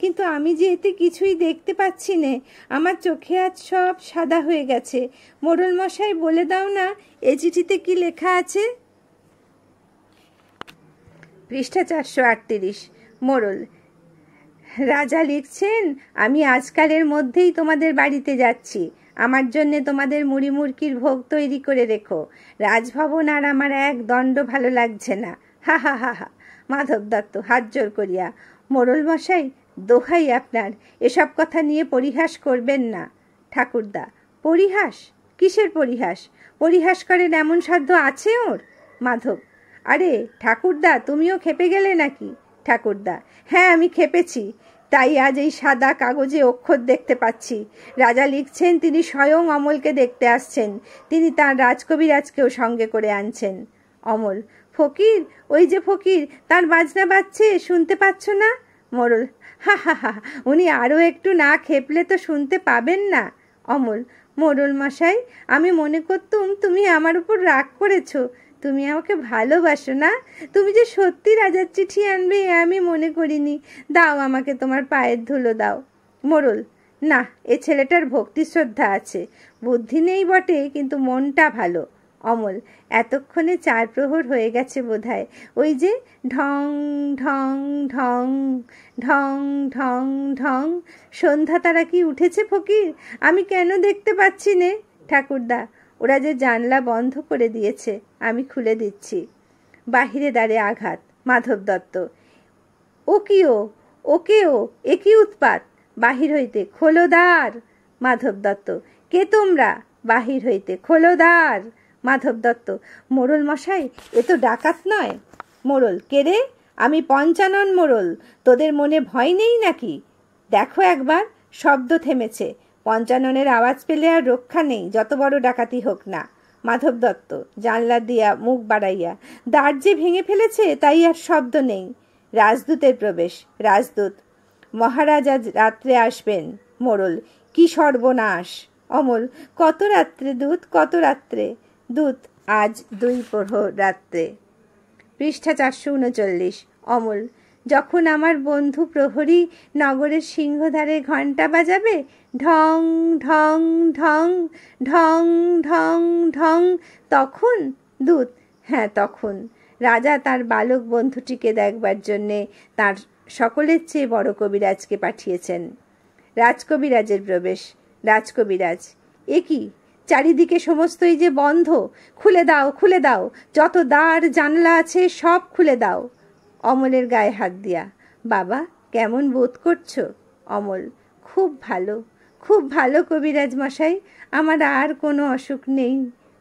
কিন্তু আমি যে এতে কিছুই দেখতে পাচ্ছি নে, আমার চোখে আজ সব সাদা হয়ে গেছে। মোড়ল মশাই বলে দাও না, এ চিঠিতে কি লেখা আছে? পৃষ্ঠা 438। মোড়ল: রাজা লিখছেন, আমি আজকালের মধ্যেই তোমাদের বাড়িতে যাচ্ছি। আমার জন্যে তোমাদের মুড়ি মুড়কির ভোগ তৈরি করে রেখো। রাজভবন আর আমার এক দণ্ড ভালো লাগছে না। হা হা হা হা। মাধব দত্ত হাত জোর করিয়া: মোড়ল মশাই, দোহাই আপনার, এসব কথা নিয়ে পরিহাস করবেন না। ঠাকুরদা: পরিহাস? কিসের পরিহাস? পরিহাস করেন এমন সাধ্য আছে ওর? মাধব: আরে ঠাকুরদা, তুমিও খেপে গেলে নাকি? ঠাকুরদা: হ্যাঁ, আমি খেপেছি, তাই আজ এই সাদা কাগজে অক্ষর দেখতে পাচ্ছি। রাজা লিখছেন তিনি স্বয়ং অমলকে দেখতে আসছেন, তিনি তাঁর রাজকবিরাজকেও সঙ্গে করে আনছেন। অমল: ফকির, ওই যে ফকির, তার বাজনা বাজছে, শুনতে পাচ্ছ না? মোড়ল: হা হা হা, উনি আরও একটু না খেপলে তো শুনতে পাবেন না। অমল: মোড়ল মশাই, আমি মনে করতুম তুমি আমার উপর রাগ করেছো। তুমি আমাকে ভালোবাসো না? তুমি যে সত্যি রাজার চিঠি আনবে এ আমি মনে করিনি। দাও আমাকে তোমার পায়ের ধুলো দাও। মোড়ল: না, এ ছেলেটার ভক্তি শ্রদ্ধা আছে, বুদ্ধি নেই বটে, কিন্তু মনটা ভালো। অমল: এতক্ষণে 4 প্রহর হয়ে গেছে বোধহয়। ওই যে ঢং ঢং ঢং ঢং ঢং ঢং, সন্ধ্যা তারা কি উঠেছে ফকির? আমি কেন দেখতে পাচ্ছি নে? ঠাকুরদা: ওরা যে জানলা বন্ধ করে দিয়েছে, আমি খুলে দিচ্ছি। বাহিরে দ্বারে আঘাত। মাধব দত্ত: ও কি, ও কে, এ কি উৎপাত? বাহির হইতে: খোলো দ্বার। মাধব দত্ত: কে তোমরা? বাহির হইতে: খোলো দ্বার। মাধব দত্ত: মোড়ল মশাই, এ তো ডাকাত নয়। মোড়ল: কে রে? আমি পঞ্চানন মোড়ল, তোদের মনে ভয় নেই নাকি? দেখো একবার, শব্দ থেমেছে। পঞ্চাননের আওয়াজ পেলে আর রক্ষা নেই, যত বড় ডাকাতি হোক না। মাধব দত্ত জানলা দিয়া মুখ বাড়াইয়া: দ্বার যে ভেঙে ফেলেছে, তাই আর শব্দ নেই। রাজদূতের প্রবেশ। রাজদূত: মহারাজ আজ রাত্রে আসবেন। মোড়ল: কি সর্বনাশ! অমল: কত রাত্রে দূত, কত রাত্রে? দূত: আজ 2 প্রহর রাত্রে। পৃষ্ঠা 439। অমল: যখন আমার বন্ধু প্রহরী নগরের সিংহদ্বারে ঘণ্টা বাজাবে, ঢং ঢং ঢং ঢং ঢং ঢং, তখন? দূত: হ্যাঁ, তখন। রাজা তার বালক বন্ধুটিকে দেখবার জন্যে তার সকলের চেয়ে বড় কবিরাজকে পাঠিয়েছেন। রাজকবিরাজের প্রবেশ। রাজকবিরাজ: এ কি, চারিদিকে সমস্তই যে বন্ধ, খুলে দাও, খুলে দাও, যত দ্বার জানলা আছে সব খুলে দাও। অমলের গায়ে হাত দিয়া: বাবা, কেমন বোধ করছো? অমল: খুব ভালো, খুব ভালো কবিরাজ মশাই, আমার আর কোনো অসুখ নেই।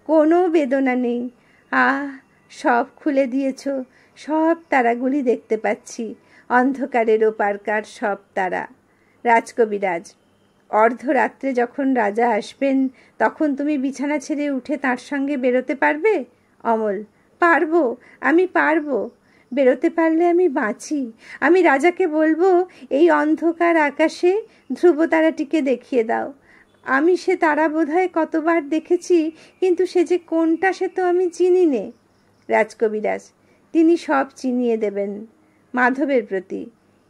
কোনো বেদনা নেই। আহ, সব খুলে দিয়েছ, সব তারাগুলি দেখতে পাচ্ছি, অন্ধকারের ওপারকার সব তারা। রাজকবিরাজ, অর্ধরাত্রে যখন রাজা আসবেন তখন তুমি বিছানা ছেড়ে উঠে তার সঙ্গে বেরোতে পারবে? অমল, পারবো, আমি পারবো। বেরোতে পারলে আমি বাঁচি। আমি রাজাকে বলবো, এই অন্ধকার আকাশে ধ্রুবতারাটিকে দেখিয়ে দাও। আমি সে তারা বোধহয় কতবার দেখেছি, কিন্তু সে যে কোনটা সে তো আমি চিনি নে। রাজকবিরাজ, তিনি সব চিনিয়ে দেবেন। মাধবের প্রতি,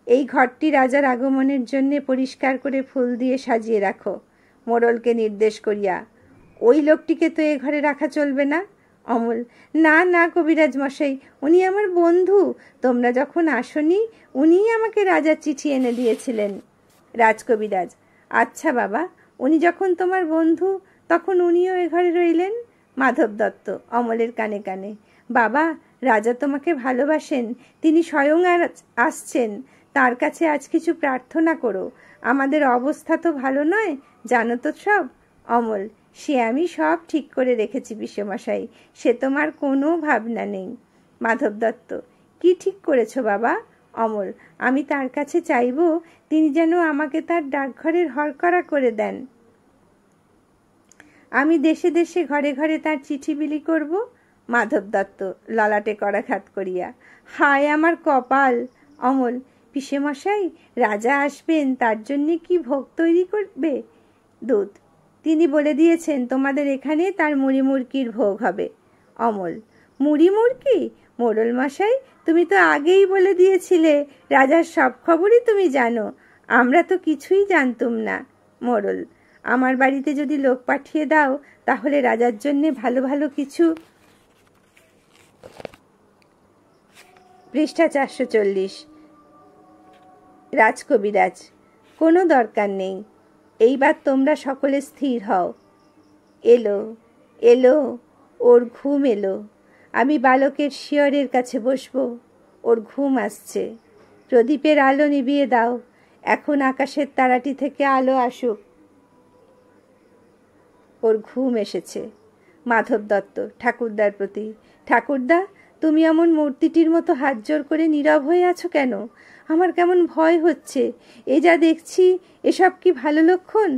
এই ঘরটি রাজার আগমনের জন্যে পরিষ্কার করে ফুল দিয়ে সাজিয়ে রাখো। মোড়লকে নির্দেশ করিয়া, ওই লোকটিকে তো এ ঘরে রাখা চলবে না। অমল, না না কবিরাজ মশাই, উনি আমার বন্ধু। তোমরা যখন আসনি, উনিই আমাকে রাজার চিঠি এনে দিয়েছিলেন। রাজকবিরাজ, আচ্ছা বাবা, উনি যখন তোমার বন্ধু তখন উনিও এ ঘরে রইলেন। মাধব দত্ত অমলের কানে কানে, বাবা, রাজা তোমাকে ভালোবাসেন, তিনি স্বয়ং আসছেন। তার কাছে আজ কিছু প্রার্থনা করো। আমাদের অবস্থা তো ভালো নয়, জানো তো সব। অমল, সে আমি সব ঠিক করে রেখেছি পিসেমশাই, সে তোমার কোনো ভাবনা নেই। মাধব দত্ত, কি ঠিক করেছো বাবা? অমল, আমি তার কাছে চাইব তিনি যেন আমাকে তার ডাকঘরের হরকরা করে দেন। আমি দেশে দেশে ঘরে ঘরে তার চিঠি বিলি করব। মাধব দত্ত ললাটে করাঘাত করিয়া, হায় আমার কপাল। অমল, পিসেমশাই, রাজা আসবেন, তার জন্যে কি ভোগ তৈরি করবে? দূত, তিনি বলে দিয়েছেন তোমাদের এখানে তার মুড়ি মুরকির ভোগ হবে। অমল, মুড়ি মুরকি? মোড়ল মশাই, তুমি তো আগেই বলে দিয়েছিলে রাজার সব খবরই তুমি জানো, আমরা তো কিছুই জানতুম না। মোড়ল, আমার বাড়িতে যদি লোক পাঠিয়ে দাও তাহলে রাজার জন্যে ভালো ভালো কিছু। পৃষ্ঠা 440। রাজকবিরাজ, কোনো দরকার নেই, এইবার তোমরা সকলে স্থির হও। এলো এলো, ওর ঘুম এলো। আমি বালকের শিয়রের কাছে বসবো, ওর ঘুম আসছে। প্রদীপের আলো নিভিয়ে দাও, এখন আকাশের তারাটি থেকে আলো আসুক। ওর ঘুম এসেছে। মাধব দত্ত ঠাকুরদার প্রতি, ঠাকুরদা, তুমি এমন মূর্তিটির মতো হাত জোর করে নীরব হয়ে আছো কেন? আমার কেমন ভয় হচ্ছে। এ যা দেখছি, এসব কি ভালো লক্ষণ?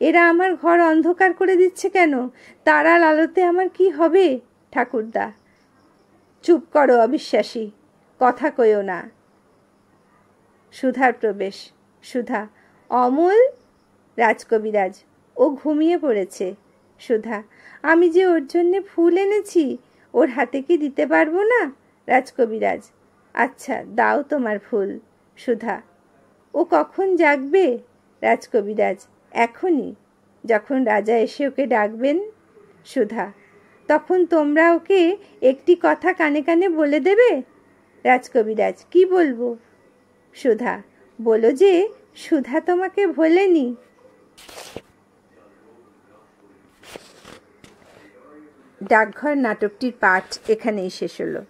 এরা আমার ঘর অন্ধকার করে দিচ্ছে কেন? তারার আলোতে আমার কি হবে? ঠাকুরদা, চুপ করো অবিশ্বাসী, কথা কইও না। সুধার প্রবেশ। সুধা, অমল। রাজকবিরাজ, ও ঘুমিয়ে পড়েছে। সুধা, আমি যে ওর জন্যে ফুল এনেছি, ওর হাতে কি দিতে পারবো না? রাজকবিরাজ, আচ্ছা, দাও তোমার ফুল। সুধা, ও কখন জাগবে? রাজকবিরাজ, এখনই, যখন রাজা এসে ওকে ডাকবেন। সুধা, তখন তোমরা ওকে একটি কথা কানে কানে বলে দেবে। রাজকবিরাজ, কি বলবো? সুধা, বলো যে সুধা তোমাকে ভোলেনি। ডাকঘর নাটকটির পাঠ এখানেই শেষ হলো।